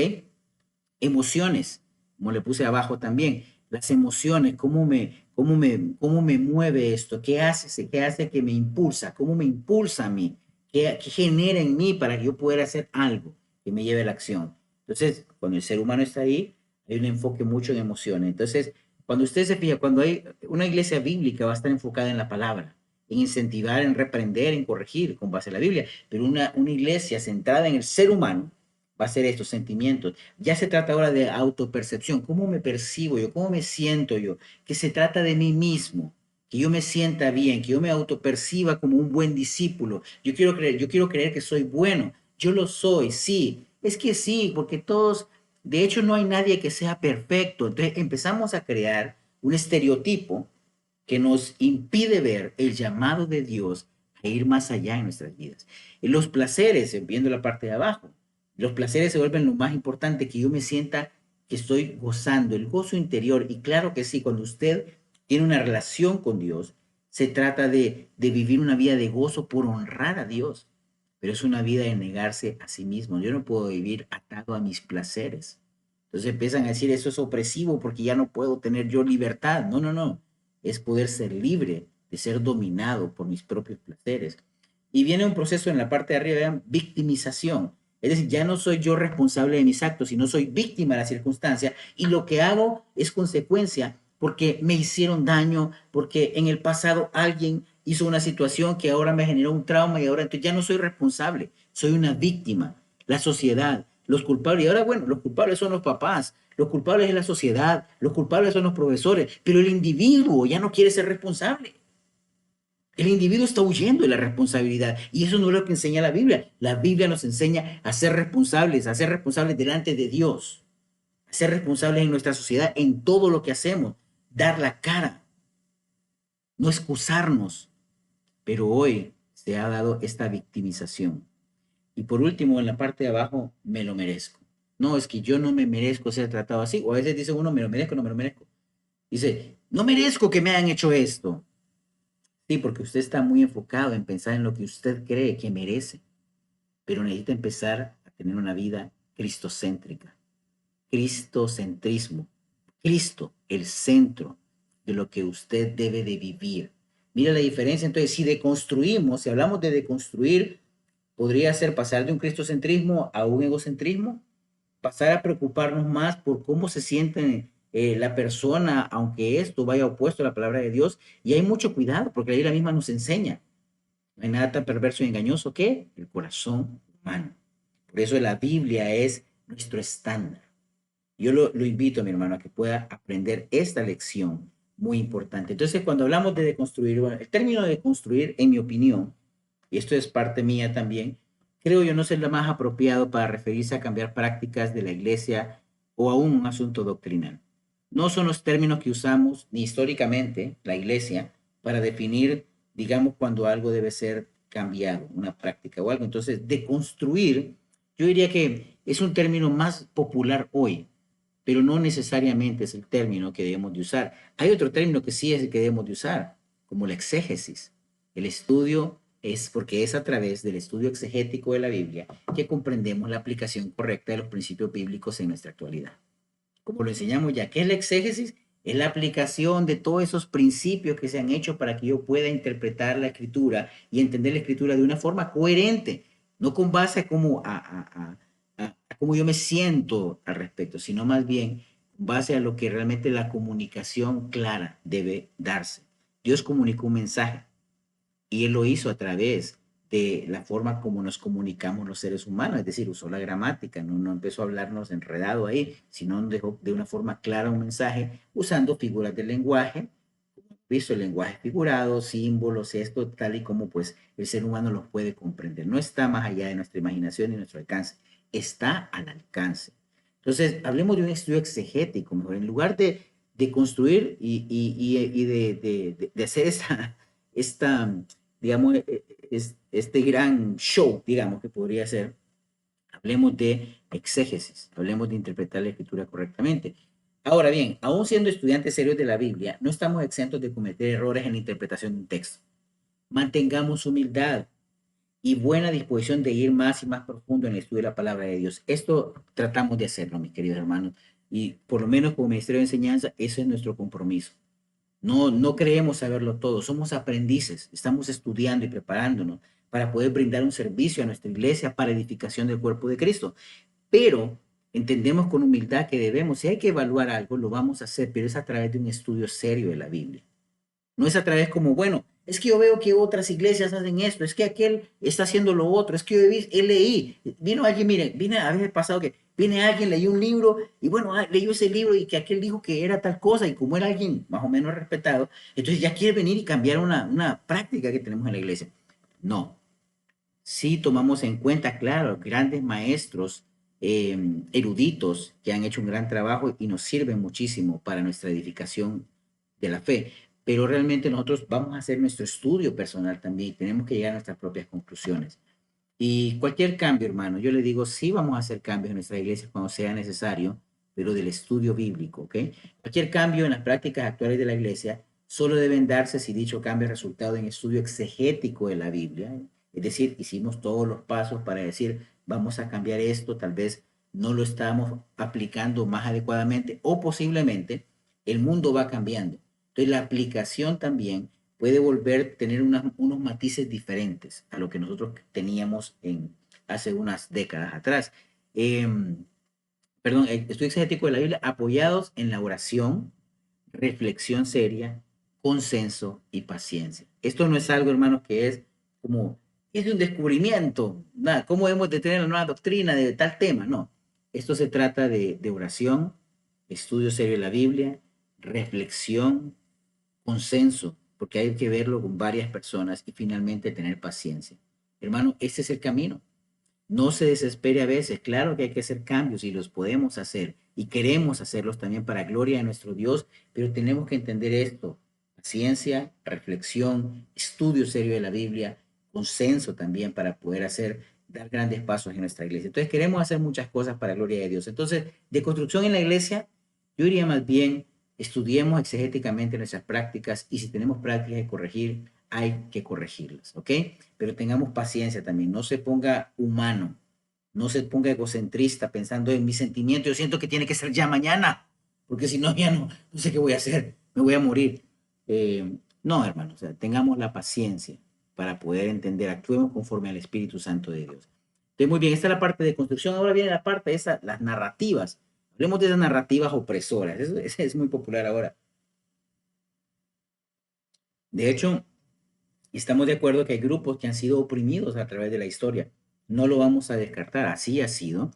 Emociones, como le puse abajo también. Las emociones, cómo me mueve esto, qué hace que me impulsa, cómo me impulsa a mí, qué genera en mí para que yo pueda hacer algo que me lleve a la acción. Entonces, cuando el ser humano está ahí, hay un enfoque mucho en emociones. Entonces, cuando usted se fija, cuando hay una iglesia bíblica va a estar enfocada en la palabra, en incentivar, en reprender, en corregir con base a la Biblia, pero una iglesia centrada en el ser humano va a ser estos sentimientos. Ya se trata ahora de autopercepción, cómo me percibo yo, cómo me siento yo, que se trata de mí mismo, que yo me sienta bien, que yo me autoperciba como un buen discípulo. Yo quiero creer que soy bueno. Yo lo soy, sí. Es que sí, porque todos, de hecho no hay nadie que sea perfecto. Entonces empezamos a crear un estereotipo que nos impide ver el llamado de Dios a ir más allá en nuestras vidas. En los placeres, viendo la parte de abajo, los placeres se vuelven lo más importante, que yo me sienta que estoy gozando, el gozo interior. Y claro que sí, cuando usted tiene una relación con Dios, se trata de vivir una vida de gozo por honrar a Dios, pero es una vida de negarse a sí mismo. Yo no puedo vivir atado a mis placeres. Entonces empiezan a decir, eso es opresivo porque ya no puedo tener yo libertad. No, no, no. Es poder ser libre de ser dominado por mis propios placeres. Y viene un proceso en la parte de arriba, vean, victimización. Es decir, ya no soy yo responsable de mis actos, sino soy víctima de la circunstancia y lo que hago es consecuencia porque me hicieron daño, porque en el pasado alguien hizo una situación que ahora me generó un trauma y ahora entonces ya no soy responsable, soy una víctima. La sociedad, los culpables, y ahora bueno, los culpables son los papás, los culpables es la sociedad, los culpables son los profesores, pero el individuo ya no quiere ser responsable. El individuo está huyendo de la responsabilidad y eso no es lo que enseña la Biblia. La Biblia nos enseña a ser responsables delante de Dios, a ser responsables en nuestra sociedad, en todo lo que hacemos, dar la cara, no excusarnos. Pero hoy se ha dado esta victimización. Y por último, en la parte de abajo, me lo merezco. No, es que yo no me merezco ser tratado así. O a veces dice uno, me lo merezco, no me lo merezco. Dice, no merezco que me hayan hecho esto. Sí, porque usted está muy enfocado en pensar en lo que usted cree que merece, pero necesita empezar a tener una vida cristocéntrica, cristocentrismo, Cristo, el centro de lo que usted debe de vivir. Mira la diferencia, entonces, si deconstruimos, si hablamos de deconstruir, podría ser pasar de un cristocentrismo a un egocentrismo, pasar a preocuparnos más por cómo se siente la persona, aunque esto vaya opuesto a la palabra de Dios. Y hay mucho cuidado, porque la Biblia misma nos enseña. No hay nada tan perverso y engañoso que el corazón humano. Por eso la Biblia es nuestro estándar. Yo lo invito, mi hermano, a que pueda aprender esta lección muy importante. Entonces, cuando hablamos de deconstruir, bueno, el término de deconstruir, en mi opinión, y esto es parte mía también, creo yo no ser lo más apropiado para referirse a cambiar prácticas de la iglesia o a un asunto doctrinal. No son los términos que usamos ni históricamente la iglesia para definir, digamos, cuando algo debe ser cambiado, una práctica o algo. Entonces, deconstruir, yo diría que es un término más popular hoy, pero no necesariamente es el término que debemos de usar. Hay otro término que sí es el que debemos de usar, como la exégesis. El estudio es porque es a través del estudio exegético de la Biblia que comprendemos la aplicación correcta de los principios bíblicos en nuestra actualidad. Como lo enseñamos ya, ¿qué es la exégesis? Es la aplicación de todos esos principios que se han hecho para que yo pueda interpretar la escritura y entender la escritura de una forma coherente, no con base a cómo yo me siento al respecto, sino más bien con base a lo que realmente la comunicación clara debe darse. Dios comunicó un mensaje y él lo hizo a través de la forma como nos comunicamos los seres humanos, es decir, usó la gramática, no empezó a hablarnos enredado ahí, sino dejó de una forma clara un mensaje usando figuras del lenguaje, visto el lenguaje figurado, símbolos, esto tal y como pues el ser humano los puede comprender. No está más allá de nuestra imaginación y nuestro alcance, está al alcance. Entonces, hablemos de un estudio exegético, mejor, en lugar de construir y de hacer esta, digamos, este gran show, digamos, que podría ser, hablemos de exégesis, hablemos de interpretar la escritura correctamente. Ahora bien, aún siendo estudiantes serios de la Biblia, no estamos exentos de cometer errores en la interpretación de un texto. Mantengamos humildad y buena disposición de ir más y más profundo en el estudio de la palabra de Dios. Esto tratamos de hacerlo, mis queridos hermanos, y por lo menos como Ministerio de Enseñanza, ese es nuestro compromiso. No creemos saberlo todo, somos aprendices, estamos estudiando y preparándonos para poder brindar un servicio a nuestra iglesia para edificación del cuerpo de Cristo. Pero entendemos con humildad que debemos, si hay que evaluar algo, lo vamos a hacer, pero es a través de un estudio serio de la Biblia. No es a través como, bueno, es que yo veo que otras iglesias hacen esto, es que aquel está haciendo lo otro, es que yo leí, vino alguien, miren, viene a veces pasado que viene alguien, leyó un libro y bueno, leyó ese libro y que aquel dijo que era tal cosa y como era alguien más o menos respetado, entonces ya quiere venir y cambiar una práctica que tenemos en la iglesia. No, sí tomamos en cuenta, claro, grandes maestros eruditos que han hecho un gran trabajo y nos sirven muchísimo para nuestra edificación de la fe, pero realmente nosotros vamos a hacer nuestro estudio personal también y tenemos que llegar a nuestras propias conclusiones. Y cualquier cambio, hermano, yo le digo, sí vamos a hacer cambios en nuestra iglesia cuando sea necesario, pero del estudio bíblico, ¿ok? Cualquier cambio en las prácticas actuales de la iglesia solo deben darse si dicho cambio es resultado en estudio exegético de la Biblia. Es decir, hicimos todos los pasos para decir, vamos a cambiar esto, tal vez no lo estamos aplicando más adecuadamente o posiblemente el mundo va cambiando. Entonces la aplicación también puede volver a tener unos matices diferentes a lo que nosotros teníamos hace unas décadas atrás. Perdón, estudio exegético de la Biblia apoyados en la oración, reflexión seria, consenso y paciencia. Esto no es algo, hermanos, que es como, es un descubrimiento, nada, ¿cómo hemos de tener la nueva doctrina de tal tema? No, esto se trata de oración, estudio serio de la Biblia, reflexión, consenso, porque hay que verlo con varias personas y finalmente tener paciencia. Hermano, ese es el camino. No se desespere a veces, claro que hay que hacer cambios y los podemos hacer y queremos hacerlos también para gloria de nuestro Dios, pero tenemos que entender esto, paciencia, reflexión, estudio serio de la Biblia, consenso también para poder dar grandes pasos en nuestra iglesia. Entonces queremos hacer muchas cosas para gloria de Dios. Entonces, de construcción en la iglesia, yo diría más bien, estudiemos exegéticamente nuestras prácticas y si tenemos prácticas de corregir, hay que corregirlas, ¿ok? Pero tengamos paciencia también, no se ponga humano, no se ponga egocentrista pensando en mis sentimientos, yo siento que tiene que ser ya mañana, porque si no, ya no sé qué voy a hacer, me voy a morir. No, hermano, o sea, tengamos la paciencia para poder entender, actuemos conforme al Espíritu Santo de Dios. Entonces, muy bien, esta es la parte de construcción, ahora viene la parte de las narrativas. Hablemos de esas narrativas opresoras, eso es muy popular ahora. De hecho, estamos de acuerdo que hay grupos que han sido oprimidos a través de la historia. No lo vamos a descartar, así ha sido,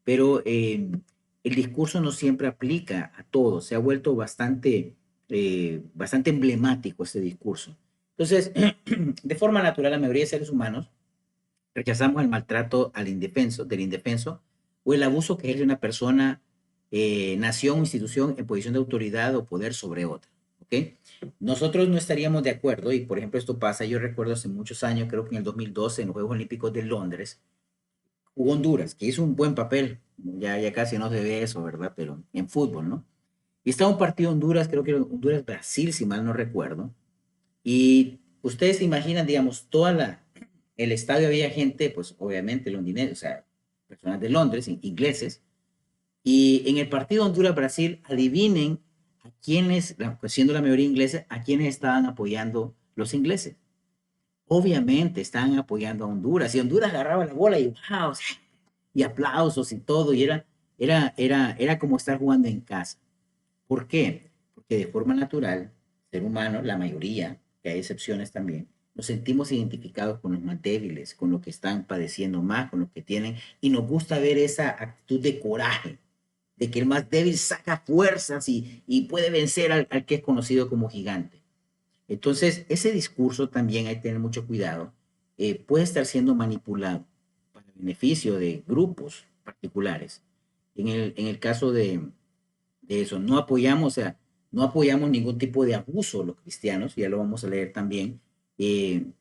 pero el discurso no siempre aplica a todos. Se ha vuelto bastante emblemático este discurso. Entonces, de forma natural, la mayoría de seres humanos rechazamos el maltrato del indefenso o el abuso que ejerce una persona, nación o institución en posición de autoridad o poder sobre otra. ¿Ok? Nosotros no estaríamos de acuerdo, y por ejemplo esto pasa, yo recuerdo hace muchos años, creo que en el 2012, en los Juegos Olímpicos de Londres, jugó Honduras, que hizo un buen papel, ya casi no se ve eso, ¿verdad? Pero en fútbol, ¿no? Y estaba un partido Honduras, creo que era Honduras-Brasil, si mal no recuerdo, y ustedes se imaginan, digamos, el estadio había gente, pues obviamente londinense, o sea, personas de Londres, ingleses, y en el partido Honduras-Brasil, adivinen a quiénes, siendo la mayoría inglesa, a quiénes estaban apoyando los ingleses. Obviamente estaban apoyando a Honduras, y Honduras agarraba la bola y wow, y aplausos y todo, y era como estar jugando en casa. ¿Por qué? Porque de forma natural, ser humano, la mayoría, que hay excepciones también, nos sentimos identificados con los más débiles, con los que están padeciendo más, con los que tienen, y nos gusta ver esa actitud de coraje, de que el más débil saca fuerzas y puede vencer al que es conocido como gigante. Entonces, ese discurso también hay que tener mucho cuidado, puede estar siendo manipulado para el beneficio de grupos particulares. En el caso de eso. No apoyamos, o sea, no apoyamos ningún tipo de abuso los cristianos, ya lo vamos a leer también,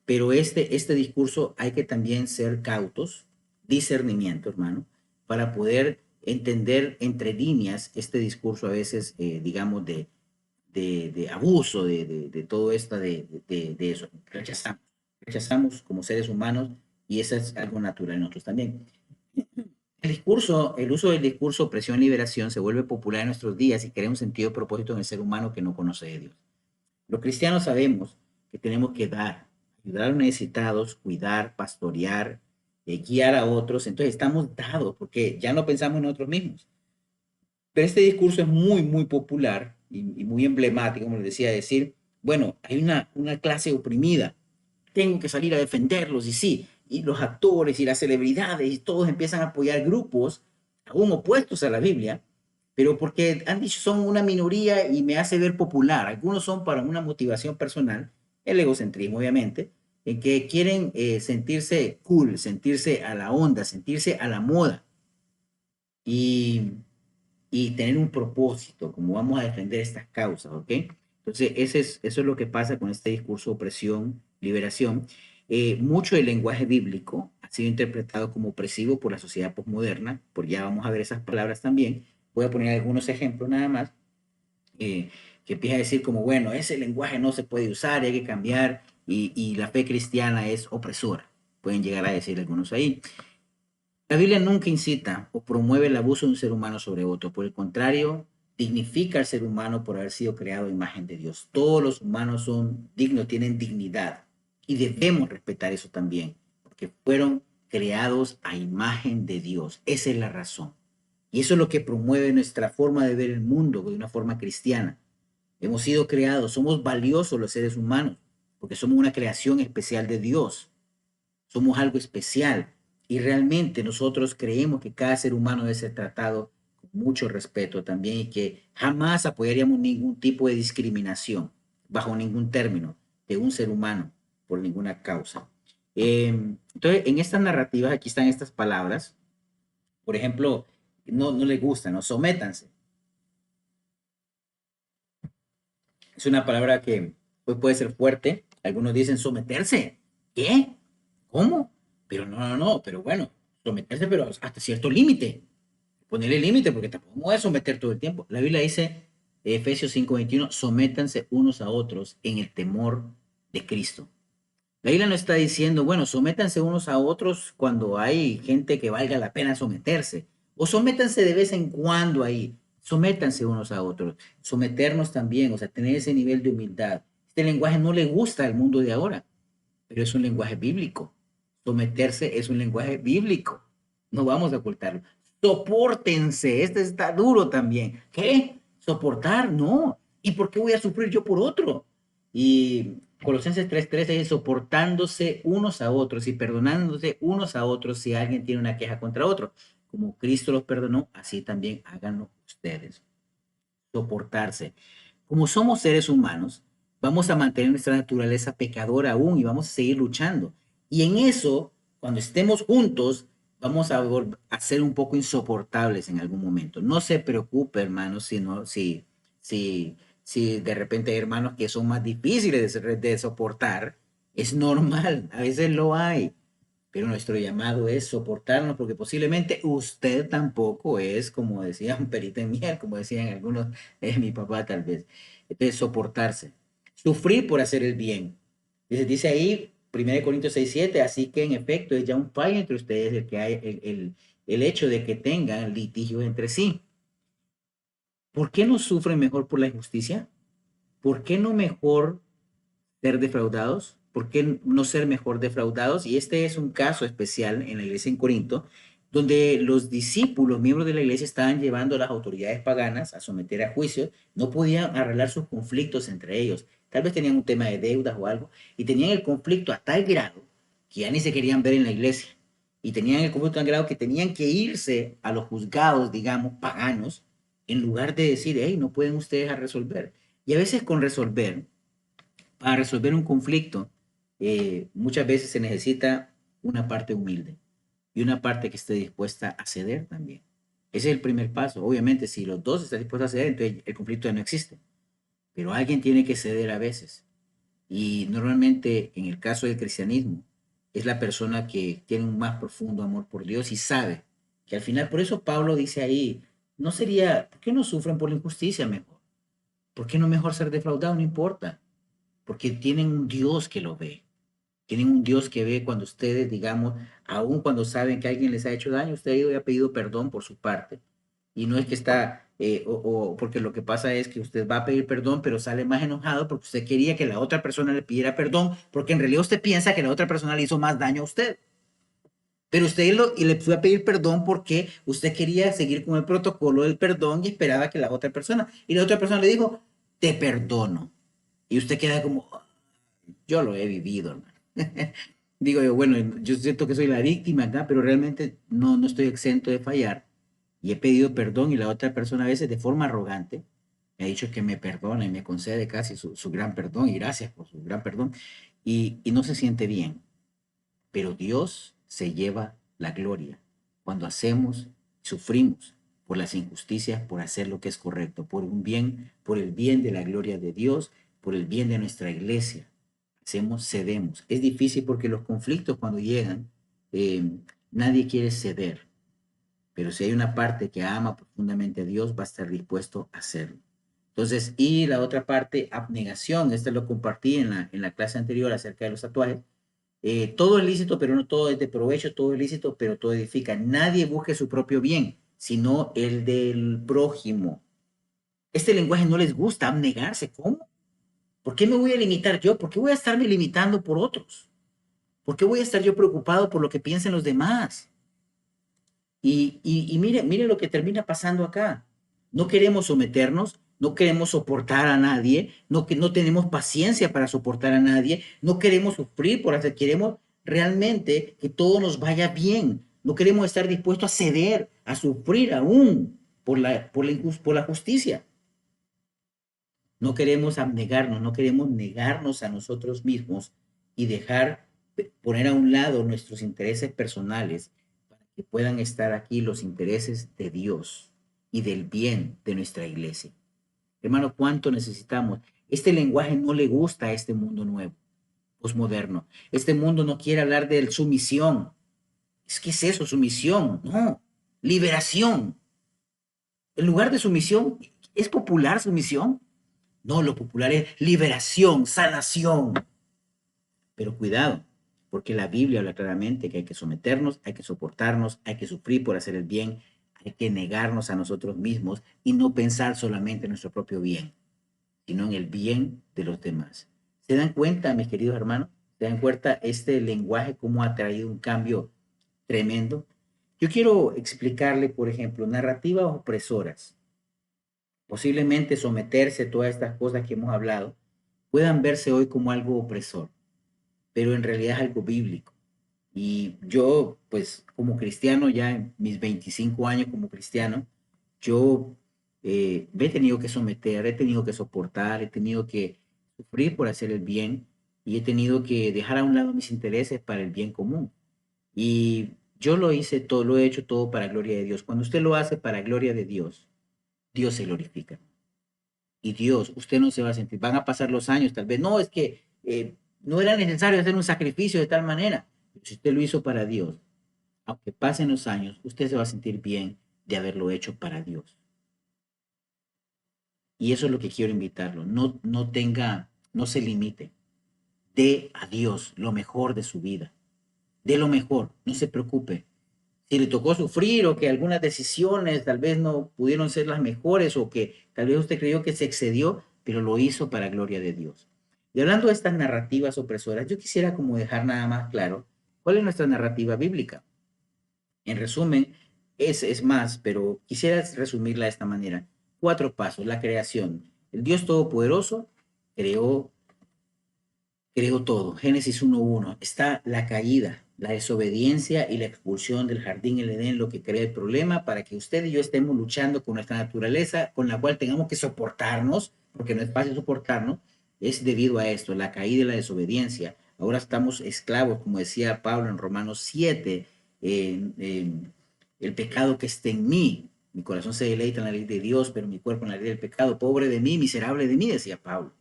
pero este discurso hay que también ser cautos, discernimiento, hermano, para poder entender entre líneas este discurso a veces, digamos, de abuso, de todo esto, de eso. Rechazamos como seres humanos y eso es algo natural en nosotros también. El uso del discurso presión-liberación se vuelve popular en nuestros días y crea un sentido de propósito en el ser humano que no conoce de Dios. Los cristianos sabemos que tenemos que dar, ayudar a los necesitados, cuidar, pastorear, guiar a otros. Entonces estamos dados porque ya no pensamos en nosotros mismos. Pero este discurso es muy, muy popular y muy emblemático, como les decía, decir, bueno, hay una clase oprimida, tengo que salir a defenderlos y sí, y los actores y las celebridades y todos empiezan a apoyar grupos aún opuestos a la Biblia, pero porque han dicho son una minoría y me hace ver popular. Algunos son para una motivación personal, el egocentrismo obviamente, en que quieren sentirse cool, sentirse a la onda, sentirse a la moda y, y tener un propósito, como vamos a defender estas causas, ¿ok? Entonces, eso es lo que pasa con este discurso de opresión, liberación. Mucho del lenguaje bíblico ha sido interpretado como opresivo por la sociedad posmoderna, por ya vamos a ver esas palabras también. Voy a poner algunos ejemplos nada más, que empieza a decir como, bueno, ese lenguaje no se puede usar, hay que cambiar, y la fe cristiana es opresora. Pueden llegar a decir algunos ahí. La Biblia nunca incita o promueve el abuso de un ser humano sobre otro. Por el contrario, dignifica al ser humano por haber sido creado a imagen de Dios. Todos los humanos son dignos, tienen dignidad y debemos respetar eso también, porque fueron creados a imagen de Dios. Esa es la razón. Y eso es lo que promueve nuestra forma de ver el mundo de una forma cristiana. Hemos sido creados, somos valiosos los seres humanos, porque somos una creación especial de Dios. Somos algo especial y realmente nosotros creemos que cada ser humano debe ser tratado con mucho respeto también y que jamás apoyaríamos ningún tipo de discriminación bajo ningún término de un ser humano por ninguna causa. Entonces, en estas narrativas, aquí están estas palabras. Por ejemplo, no les gusta, ¿no? Sométanse. Es una palabra que pues, puede ser fuerte. Algunos dicen someterse. ¿Qué? ¿Cómo? Pero no, pero bueno, someterse, pero hasta cierto límite. Ponerle límite, porque tampoco me voy a someter todo el tiempo. La Biblia dice, Efesios 5:21, sométanse unos a otros en el temor de Cristo. La Biblia no está diciendo, bueno, sométanse unos a otros cuando hay gente que valga la pena someterse. O sométanse de vez en cuando ahí. Sométanse unos a otros. Someternos también, o sea, tener ese nivel de humildad. Este lenguaje no le gusta al mundo de ahora, pero es un lenguaje bíblico. Someterse es un lenguaje bíblico. No vamos a ocultarlo. Sopórtense. Este está duro también. ¿Qué? ¿Soportar? No. ¿Y por qué voy a sufrir yo por otro? Y Colosenses 3:13 dice, soportándose unos a otros y perdonándose unos a otros si alguien tiene una queja contra otro. Como Cristo los perdonó, así también háganlo ustedes. Soportarse. Como somos seres humanos, vamos a mantener nuestra naturaleza pecadora aún y vamos a seguir luchando. Y en eso, cuando estemos juntos, vamos a ser un poco insoportables en algún momento. No se preocupe, hermanos, si de repente hay hermanos que son más difíciles de soportar. Es normal, a veces lo hay. Pero nuestro llamado es soportarnos porque posiblemente usted tampoco es, como decía un perito en miel, como decían algunos, mi papá tal vez. Entonces, soportarse. Sufrir por hacer el bien. Dice ahí, 1 Corintios 6:7, así que en efecto es ya un fallo entre ustedes el que hay el hecho de que tengan litigios entre sí. ¿Por qué no sufren mejor por la injusticia? ¿Por qué no mejor ser defraudados? ¿Por qué no ser mejor defraudados? Y este es un caso especial en la iglesia en Corinto, donde los discípulos, miembros de la iglesia, estaban llevando a las autoridades paganas a someter a juicio, no podían arreglar sus conflictos entre ellos. Tal vez tenían un tema de deudas o algo, y tenían el conflicto a tal grado que ya ni se querían ver en la iglesia. Y tenían el conflicto a tal grado que tenían que irse a los juzgados, digamos, paganos, en lugar de decir, hey, no pueden ustedes a resolver. Y a veces con resolver, para resolver un conflicto, muchas veces se necesita una parte humilde y una parte que esté dispuesta a ceder también. Ese es el primer paso. Obviamente, si los dos están dispuestos a ceder, entonces el conflicto ya no existe. Pero alguien tiene que ceder a veces. Y normalmente, en el caso del cristianismo, es la persona que tiene un más profundo amor por Dios y sabe que al final, por eso Pablo dice ahí, no sería, ¿por qué no sufren por la injusticia mejor? ¿Por qué no mejor ser defraudado? No importa, porque tienen un Dios que lo ve. Tienen un Dios que ve cuando ustedes, digamos, aun cuando saben que alguien les ha hecho daño, usted ha ido y ha pedido perdón por su parte. Y no es que está, porque lo que pasa es que usted va a pedir perdón, pero sale más enojado porque usted quería que la otra persona le pidiera perdón, porque en realidad usted piensa que la otra persona le hizo más daño a usted. Pero y le fue a pedir perdón porque usted quería seguir con el protocolo del perdón y esperaba que la otra persona, y la otra persona le dijo, te perdono. Y usted queda como, yo lo he vivido, hermano. Digo yo, bueno, yo siento que soy la víctima acá, pero realmente no estoy exento de fallar. Y he pedido perdón y la otra persona a veces de forma arrogante me ha dicho que me perdona y me concede casi su gran perdón y gracias por su gran perdón. Y no se siente bien. Pero Dios se lleva la gloria cuando hacemos, sufrimos por las injusticias, por hacer lo que es correcto, por un bien, por el bien de la gloria de Dios, por el bien de nuestra iglesia. Hacemos, cedemos. Es difícil porque los conflictos cuando llegan, nadie quiere ceder, pero si hay una parte que ama profundamente a Dios, va a estar dispuesto a hacerlo. Entonces, y la otra parte, abnegación, este lo compartí en la clase anterior acerca de los tatuajes, Todo es lícito, pero no todo es de provecho, todo es lícito, pero todo edifica. Nadie busque su propio bien, sino el del prójimo. Este lenguaje no les gusta, abnegarse. ¿Cómo? ¿Por qué me voy a limitar yo? ¿Por qué voy a estarme limitando por otros? ¿Por qué voy a estar yo preocupado por lo que piensen los demás? Y mire, mire lo que termina pasando acá. No queremos someternos, no queremos soportar a nadie, no tenemos paciencia para soportar a nadie, no queremos sufrir por hacer, queremos realmente que todo nos vaya bien. No queremos estar dispuestos a ceder, a sufrir aún por la justicia. No queremos abnegarnos, no queremos negarnos a nosotros mismos y dejar, poner a un lado nuestros intereses personales para que puedan estar aquí los intereses de Dios y del bien de nuestra iglesia. Hermano, ¿cuánto necesitamos? Este lenguaje no le gusta a este mundo nuevo, posmoderno. Este mundo no quiere hablar de sumisión. ¿Qué es eso? Sumisión. No. Liberación. En lugar de sumisión, ¿es popular sumisión? No, lo popular es liberación, sanación. Pero cuidado, porque la Biblia habla claramente que hay que someternos, hay que soportarnos, hay que sufrir por hacer el bien, hay que negarnos a nosotros mismos y no pensar solamente en nuestro propio bien, sino en el bien de los demás. ¿Se dan cuenta, mis queridos hermanos? ¿Se dan cuenta este lenguaje cómo ha traído un cambio tremendo? Yo quiero explicarle, por ejemplo, narrativas opresoras. Posiblemente someterse a todas estas cosas que hemos hablado puedan verse hoy como algo opresor, pero en realidad es algo bíblico. Y yo, pues como cristiano, ya en mis 25 años como cristiano, yo me he tenido que someter, he tenido que soportar, he tenido que sufrir por hacer el bien y he tenido que dejar a un lado mis intereses para el bien común. Y yo lo hice todo, lo he hecho todo para gloria de Dios. Cuando usted lo hace para gloria de Dios, Dios se glorifica. Y Dios, usted no se va a sentir, van a pasar los años, tal vez, no, es que no era necesario hacer un sacrificio de tal manera. Si usted lo hizo para Dios, aunque pasen los años, usted se va a sentir bien de haberlo hecho para Dios. Y eso es lo que quiero invitarlo. No tenga, no se limite. Dé a Dios lo mejor de su vida. Dé lo mejor, no se preocupe. Si le tocó sufrir o que algunas decisiones tal vez no pudieron ser las mejores o que tal vez usted creyó que se excedió, pero lo hizo para gloria de Dios. Y hablando de estas narrativas opresoras, yo quisiera como dejar nada más claro cuál es nuestra narrativa bíblica. En resumen, es más, pero quisiera resumirla de esta manera. 4 pasos. La creación. El Dios Todopoderoso creó creó todo. Génesis 1:1. Está la caída, la desobediencia y la expulsión del jardín del Edén, lo que crea el problema para que usted y yo estemos luchando con nuestra naturaleza, con la cual tengamos que soportarnos, porque no es fácil soportarnos, es debido a esto, la caída y la desobediencia. Ahora estamos esclavos, como decía Pablo en Romanos 7, el pecado que está en mí. Mi corazón se deleita en la ley de Dios, pero mi cuerpo en la ley del pecado. Pobre de mí, miserable de mí, decía Pablo,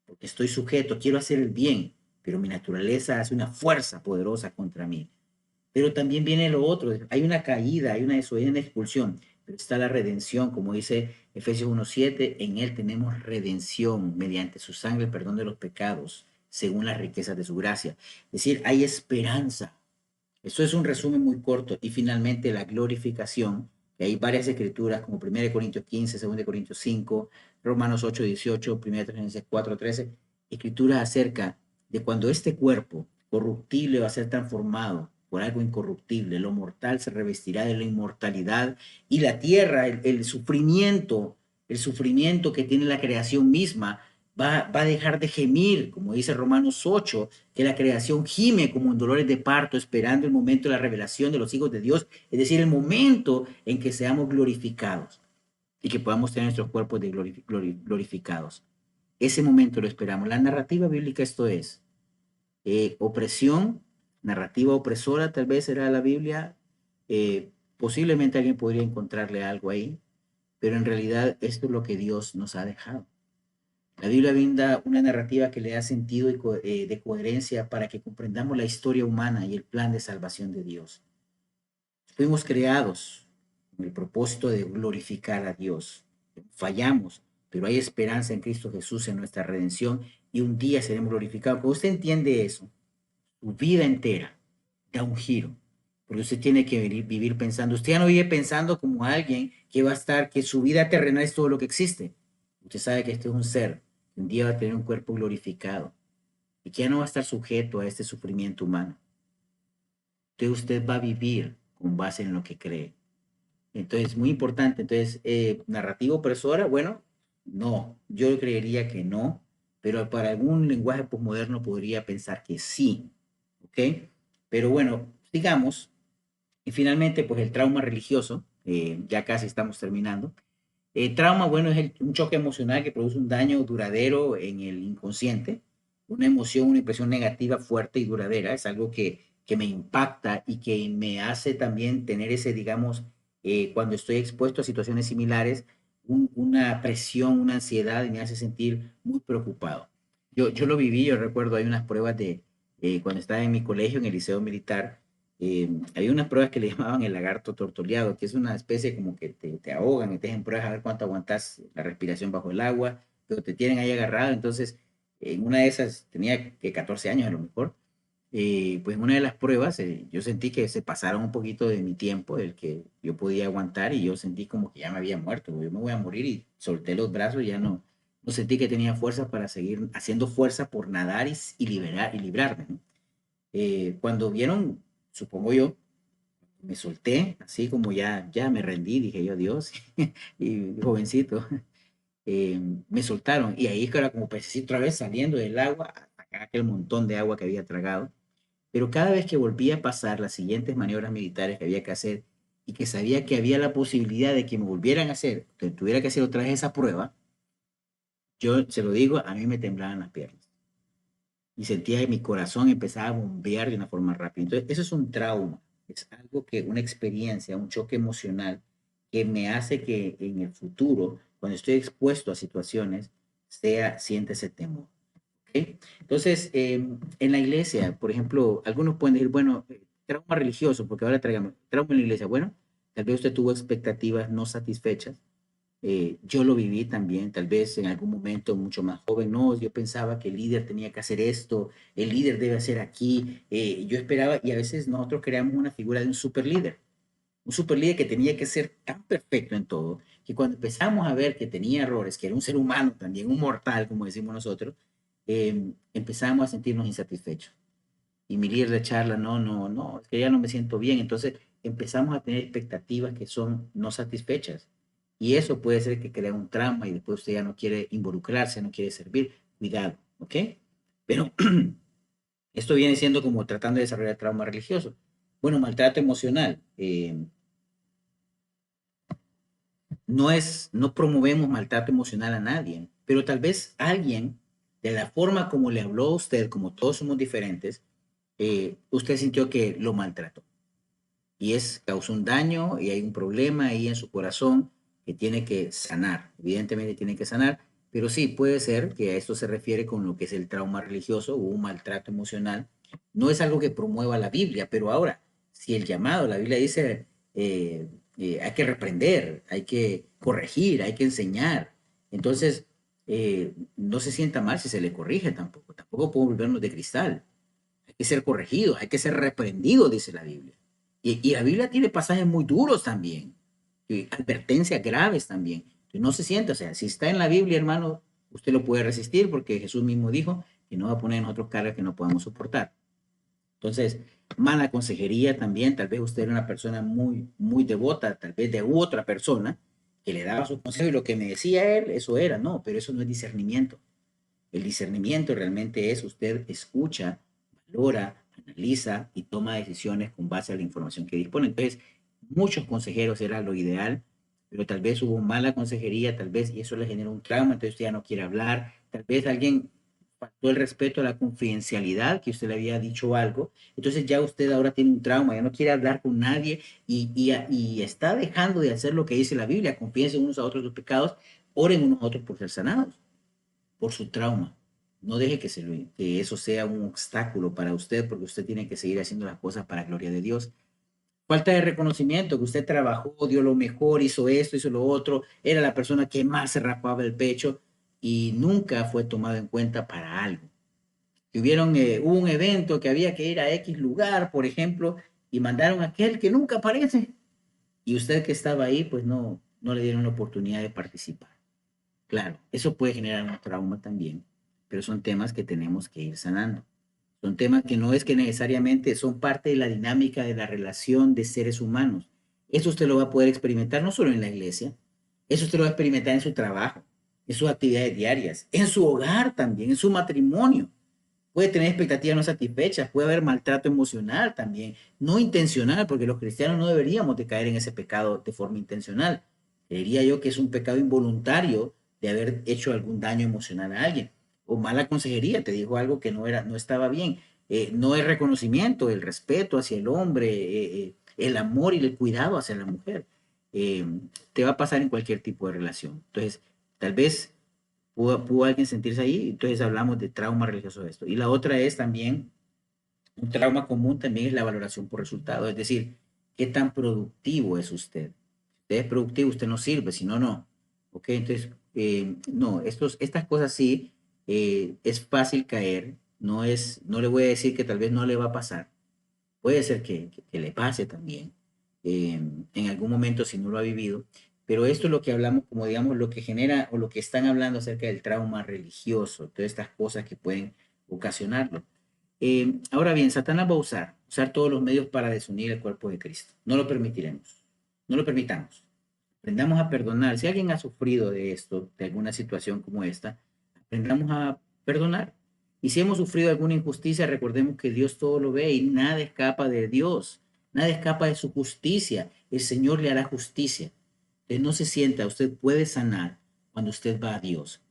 porque estoy sujeto, quiero hacer el bien, pero mi naturaleza hace una fuerza poderosa contra mí. Pero también viene lo otro, hay una caída, hay una desobediencia, una expulsión, pero está la redención, como dice Efesios 1:7, en él tenemos redención mediante su sangre, el perdón de los pecados, según las riquezas de su gracia. Es decir, hay esperanza. Eso es un resumen muy corto. Y finalmente la glorificación, que hay varias escrituras como 1 Corintios 15, 2 Corintios 5, Romanos 8:18, 1 Tesalonicenses 4:13, escrituras acerca de cuando este cuerpo corruptible va a ser transformado por algo incorruptible, lo mortal se revestirá de la inmortalidad y la tierra, el sufrimiento que tiene la creación misma, va a dejar de gemir, como dice Romanos 8, que la creación gime como en dolores de parto, esperando el momento de la revelación de los hijos de Dios, es decir, el momento en que seamos glorificados y que podamos tener nuestros cuerpos glorificados. Ese momento lo esperamos. La narrativa bíblica esto es opresión, narrativa opresora, tal vez será la Biblia. Posiblemente alguien podría encontrarle algo ahí, pero en realidad esto es lo que Dios nos ha dejado. La Biblia brinda una narrativa que le da sentido y de coherencia para que comprendamos la historia humana y el plan de salvación de Dios. Fuimos creados con el propósito de glorificar a Dios. Fallamos, pero hay esperanza en Cristo Jesús en nuestra redención y un día seremos glorificados. Cuando usted entiende eso, tu vida entera da un giro. Porque usted tiene que vivir pensando, usted ya no vive pensando como alguien que va a estar, que su vida terrenal es todo lo que existe. Usted sabe que este es un ser, que un día va a tener un cuerpo glorificado y que ya no va a estar sujeto a este sufrimiento humano. Entonces usted va a vivir con base en lo que cree. Entonces, muy importante. Entonces, narrativa opresora, bueno, no, yo creería que no, pero para algún lenguaje posmoderno podría pensar que sí, ¿ok? Pero bueno, digamos, y finalmente, pues el trauma religioso, ya casi estamos terminando. Trauma, bueno, es un choque emocional que produce un daño duradero en el inconsciente, una emoción, una impresión negativa fuerte y duradera, es algo que me impacta y que me hace también tener ese, digamos, cuando estoy expuesto a situaciones similares, una presión, una ansiedad y me hace sentir muy preocupado. Yo lo viví, yo recuerdo, hay unas pruebas de, cuando estaba en mi colegio, en el liceo militar, había unas pruebas que le llamaban el lagarto tortoleado, que es una especie como que te ahogan y te dejan pruebas a ver cuánto aguantas la respiración bajo el agua, pero te tienen ahí agarrado. Entonces, en una de esas, tenía que 14 años a lo mejor, pues en una de las pruebas yo sentí que se pasaron un poquito de mi tiempo, del que yo podía aguantar, y yo sentí como que ya me había muerto, yo me voy a morir, y solté los brazos, y ya no sentí que tenía fuerza para seguir haciendo fuerza por nadar y liberar, y librarme, ¿no? Cuando vieron, supongo yo, me solté, así como ya me rendí, dije yo, Dios, y jovencito, me soltaron, y ahí era como pececito otra vez saliendo del agua, a sacar aquel montón de agua que había tragado. Pero cada vez que volvía a pasar las siguientes maniobras militares que había que hacer y que sabía que había la posibilidad de que me volvieran a hacer, que tuviera que hacer otra vez esa prueba, yo se lo digo, a mí me temblaban las piernas y sentía que mi corazón empezaba a bombear de una forma rápida. Entonces, eso es un trauma, es algo que, una experiencia, un choque emocional que me hace que en el futuro, cuando estoy expuesto a situaciones, siente ese temor. ¿Okay? Entonces, en la iglesia, por ejemplo, algunos pueden decir, bueno, trauma religioso, porque ahora traigamos trauma en la iglesia. Bueno, tal vez usted tuvo expectativas no satisfechas. Yo lo viví también, tal vez en algún momento mucho más joven, no, yo pensaba que el líder tenía que hacer esto, el líder debe hacer aquí, yo esperaba, y a veces nosotros creamos una figura de un super líder que tenía que ser tan perfecto en todo, que cuando empezamos a ver que tenía errores, que era un ser humano también, un mortal, como decimos nosotros, empezamos a sentirnos insatisfechos. Y mi líder de charla, no, es que ya no me siento bien. Entonces empezamos a tener expectativas que son no satisfechas. Y eso puede ser que crea un trauma y después usted ya no quiere involucrarse, no quiere servir. Cuidado, ¿ok? Pero esto viene siendo como tratando de desarrollar trauma religioso. Bueno, maltrato emocional. No promovemos maltrato emocional a nadie, pero tal vez alguien, de la forma como le habló a usted, como todos somos diferentes, usted sintió que lo maltrató y causó un daño y hay un problema ahí en su corazón que tiene que sanar. Evidentemente tiene que sanar, pero sí puede ser que a esto se refiere con lo que es el trauma religioso o un maltrato emocional. No es algo que promueva la Biblia, pero ahora, si el llamado, la Biblia dice, hay que reprender, hay que corregir, hay que enseñar. Entonces, no se sienta mal si se le corrige tampoco. Tampoco podemos volvernos de cristal. Hay que ser corregido, hay que ser reprendido, dice la Biblia. Y la Biblia tiene pasajes muy duros también, y advertencias graves también. Entonces, no se sienta, o sea, si está en la Biblia, hermano, usted lo puede resistir porque Jesús mismo dijo que no va a poner en nosotros cargas que no podamos soportar. Entonces, mala consejería también, tal vez usted era una persona muy devota, tal vez de otra persona que le daba su consejo y lo que me decía él, eso era, no, pero eso no es discernimiento. El discernimiento realmente es usted escucha, valora, analiza y toma decisiones con base a la información que dispone. Entonces, muchos consejeros era lo ideal, pero tal vez hubo mala consejería, tal vez, y eso le generó un trauma, entonces usted ya no quiere hablar, tal vez alguien faltó el respeto a la confidencialidad, que usted le había dicho algo, entonces ya usted ahora tiene un trauma, ya no quiere hablar con nadie y está dejando de hacer lo que dice la Biblia, confíense unos a otros sus pecados, oren unos a otros por ser sanados por su trauma. No deje que eso sea un obstáculo para usted, porque usted tiene que seguir haciendo las cosas para la gloria de Dios. Falta de reconocimiento, que usted trabajó, dio lo mejor, hizo esto, hizo lo otro, era la persona que más se rapaba el pecho y nunca fue tomado en cuenta para algo. que hubo un evento que había que ir a X lugar, por ejemplo, y mandaron a aquel que nunca aparece. Y usted que estaba ahí, pues no le dieron la oportunidad de participar. Claro, eso puede generar un trauma también, pero son temas que tenemos que ir sanando. Son temas que no es que necesariamente son parte de la dinámica de la relación de seres humanos. Eso usted lo va a poder experimentar no solo en la iglesia, eso usted lo va a experimentar en su trabajo, en sus actividades diarias, en su hogar también, en su matrimonio. Puede tener expectativas no satisfechas, puede haber maltrato emocional también, no intencional, porque los cristianos no deberíamos de caer en ese pecado de forma intencional. Diría yo que es un pecado involuntario de haber hecho algún daño emocional a alguien. O mala consejería, te dijo algo que no estaba bien. No es reconocimiento, el respeto hacia el hombre, el amor y el cuidado hacia la mujer. Eh, Te va a pasar en cualquier tipo de relación. Entonces, tal vez pudo alguien sentirse ahí, entonces hablamos de trauma religioso de esto. Y la otra es también, un trauma común también es la valoración por resultado, es decir, qué tan productivo es usted. Si usted es productivo, usted no sirve, si no, no. Ok, entonces, no, estas cosas sí, es fácil caer, no le voy a decir que tal vez no le va a pasar, puede ser que le pase también, en algún momento si no lo ha vivido, pero esto es lo que hablamos, como digamos, lo que genera o lo que están hablando acerca del trauma religioso, todas estas cosas que pueden ocasionarlo. Ahora bien, Satanás va a usar todos los medios para desunir el cuerpo de Cristo. No lo permitiremos, no lo permitamos. Aprendamos a perdonar. Si alguien ha sufrido de esto, de alguna situación como esta, aprendamos a perdonar. Y si hemos sufrido alguna injusticia, recordemos que Dios todo lo ve y nada escapa de Dios, nada escapa de su justicia. El Señor le hará justicia. Entonces no se sienta, usted puede sanar cuando usted va a Dios.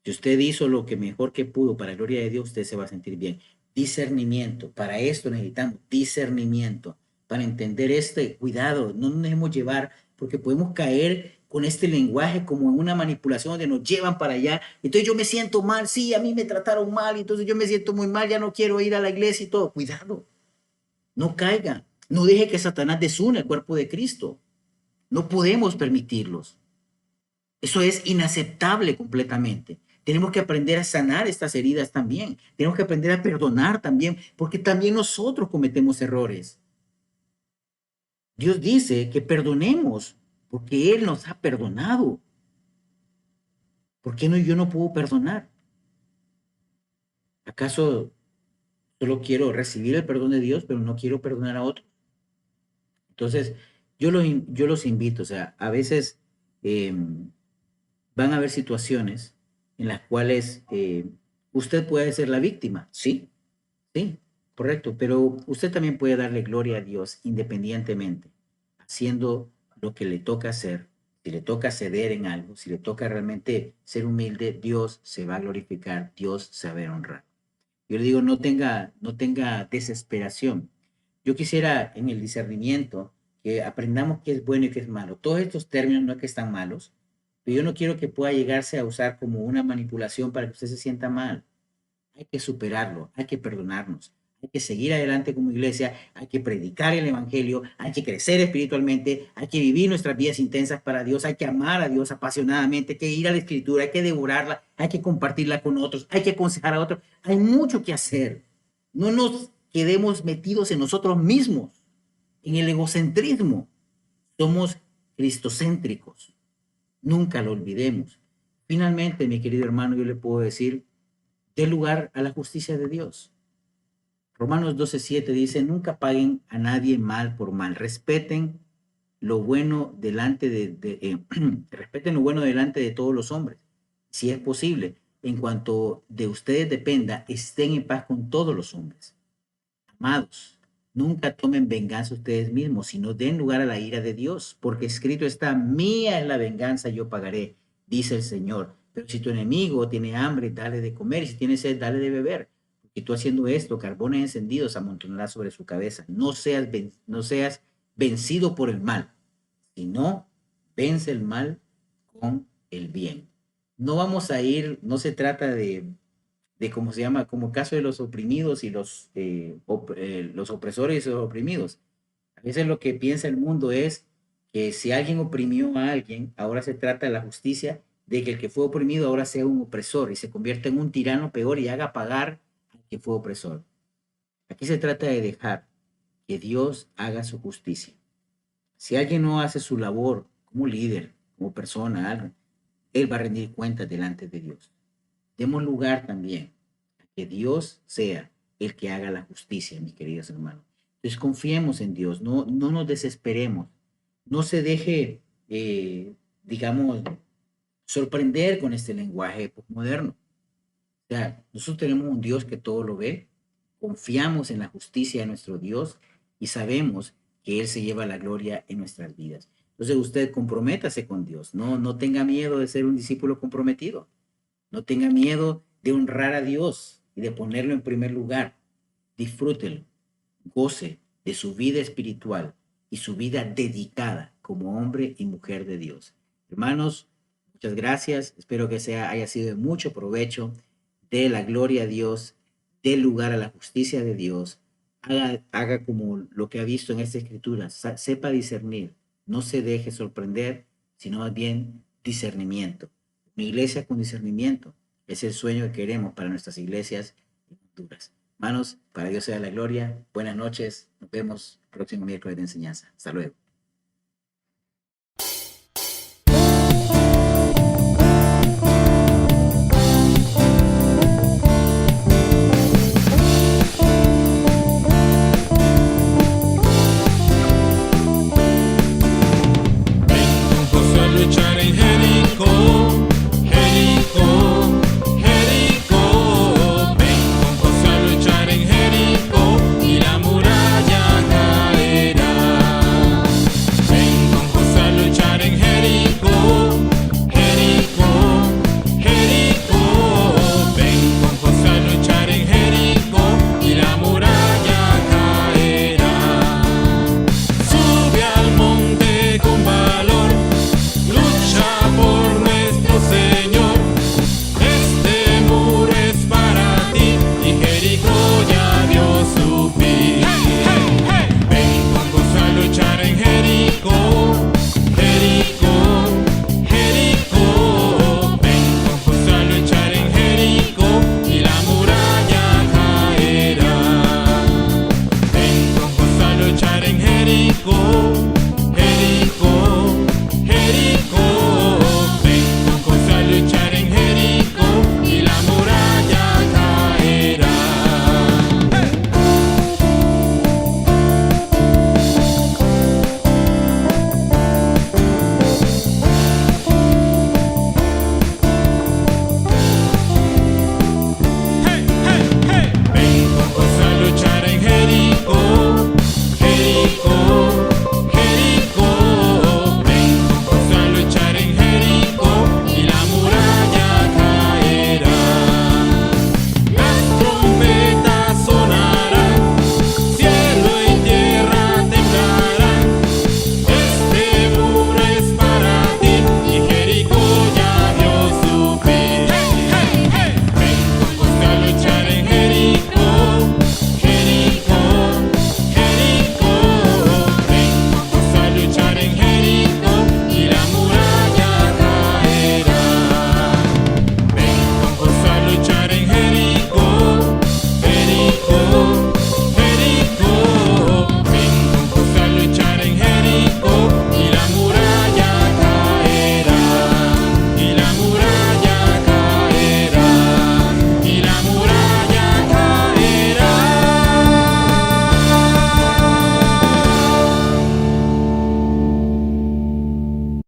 Si usted hizo lo que mejor que pudo para la gloria de Dios, usted se va a sentir bien. Discernimiento, para esto necesitamos discernimiento, para entender este cuidado, no nos dejemos llevar, porque podemos caer con este lenguaje como en una manipulación donde nos llevan para allá. Entonces yo me siento mal, sí, a mí me trataron mal, entonces yo me siento muy mal, ya no quiero ir a la iglesia y todo. Cuidado, no caiga, no deje que Satanás desune el cuerpo de Cristo. No podemos permitirlos. Eso es inaceptable completamente. Tenemos que aprender a sanar estas heridas también. Tenemos que aprender a perdonar también, porque también nosotros cometemos errores. Dios dice que perdonemos, porque Él nos ha perdonado. ¿Por qué no yo no puedo perdonar? ¿Acaso solo quiero recibir el perdón de Dios, pero no quiero perdonar a otros? Entonces, yo los invito, o sea, a veces eh, van a haber situaciones en las cuales usted puede ser la víctima, sí, sí, correcto, pero usted también puede darle gloria a Dios independientemente, haciendo lo que le toca hacer. Si le toca ceder en algo, si le toca realmente ser humilde, Dios se va a glorificar, Dios se va a honrar. Yo le digo, no tenga desesperación. Yo quisiera en el discernimiento que aprendamos qué es bueno y qué es malo. Todos estos términos no es que están malos, pero yo no quiero que pueda llegarse a usar como una manipulación para que usted se sienta mal. Hay que superarlo, hay que perdonarnos, hay que seguir adelante como iglesia, hay que predicar el evangelio, hay que crecer espiritualmente, hay que vivir nuestras vidas intensas para Dios, hay que amar a Dios apasionadamente, hay que ir a la escritura, hay que devorarla, hay que compartirla con otros, hay que aconsejar a otros. Hay mucho que hacer. No nos quedemos metidos en nosotros mismos, en el egocentrismo. Somos cristocéntricos. Nunca lo olvidemos. Finalmente, mi querido hermano, yo le puedo decir, dé lugar a la justicia de Dios. Romanos 12:7 dice, nunca paguen a nadie mal por mal. Respeten lo bueno delante respeten lo bueno delante de todos los hombres. Si es posible, en cuanto de ustedes dependa, estén en paz con todos los hombres. Amados, nunca tomen venganza ustedes mismos, sino den lugar a la ira de Dios, porque escrito está, mía es la venganza, yo pagaré, dice el Señor. Pero si tu enemigo tiene hambre, dale de comer, y si tiene sed, dale de beber. Porque tú haciendo esto, carbones encendidos amontonarás sobre su cabeza. No seas vencido por el mal, sino vence el mal con el bien. No vamos a ir, no se trata de cómo se llama, como caso de los oprimidos y los opresores y los oprimidos. A veces lo que piensa el mundo es que si alguien oprimió a alguien, ahora se trata de la justicia de que el que fue oprimido ahora sea un opresor y se convierta en un tirano peor y haga pagar al que fue opresor. Aquí se trata de dejar que Dios haga su justicia. Si alguien no hace su labor como líder, como persona, algo, él va a rendir cuentas delante de Dios. Demos lugar también a que Dios sea el que haga la justicia, mis queridos hermanos. Entonces confiemos en Dios, no nos desesperemos, no se deje, digamos, sorprender con este lenguaje moderno. O sea, nosotros tenemos un Dios que todo lo ve, confiamos en la justicia de nuestro Dios y sabemos que Él se lleva la gloria en nuestras vidas. Entonces usted comprométase con Dios, no tenga miedo de ser un discípulo comprometido, no tenga miedo de honrar a Dios y de ponerlo en primer lugar. Disfrútelo, goce de su vida espiritual y su vida dedicada como hombre y mujer de Dios. Hermanos, muchas gracias, espero que haya sido de mucho provecho. Dé la gloria a Dios, dé lugar a la justicia de Dios, haga como lo que ha visto en esta escritura, sepa discernir, no se deje sorprender, sino más bien discernimiento. Una iglesia con discernimiento es el sueño que queremos para nuestras iglesias en Honduras. Hermanos, para Dios sea la gloria, buenas noches, nos vemos el próximo miércoles de enseñanza. Hasta luego. José luchar en Jericó.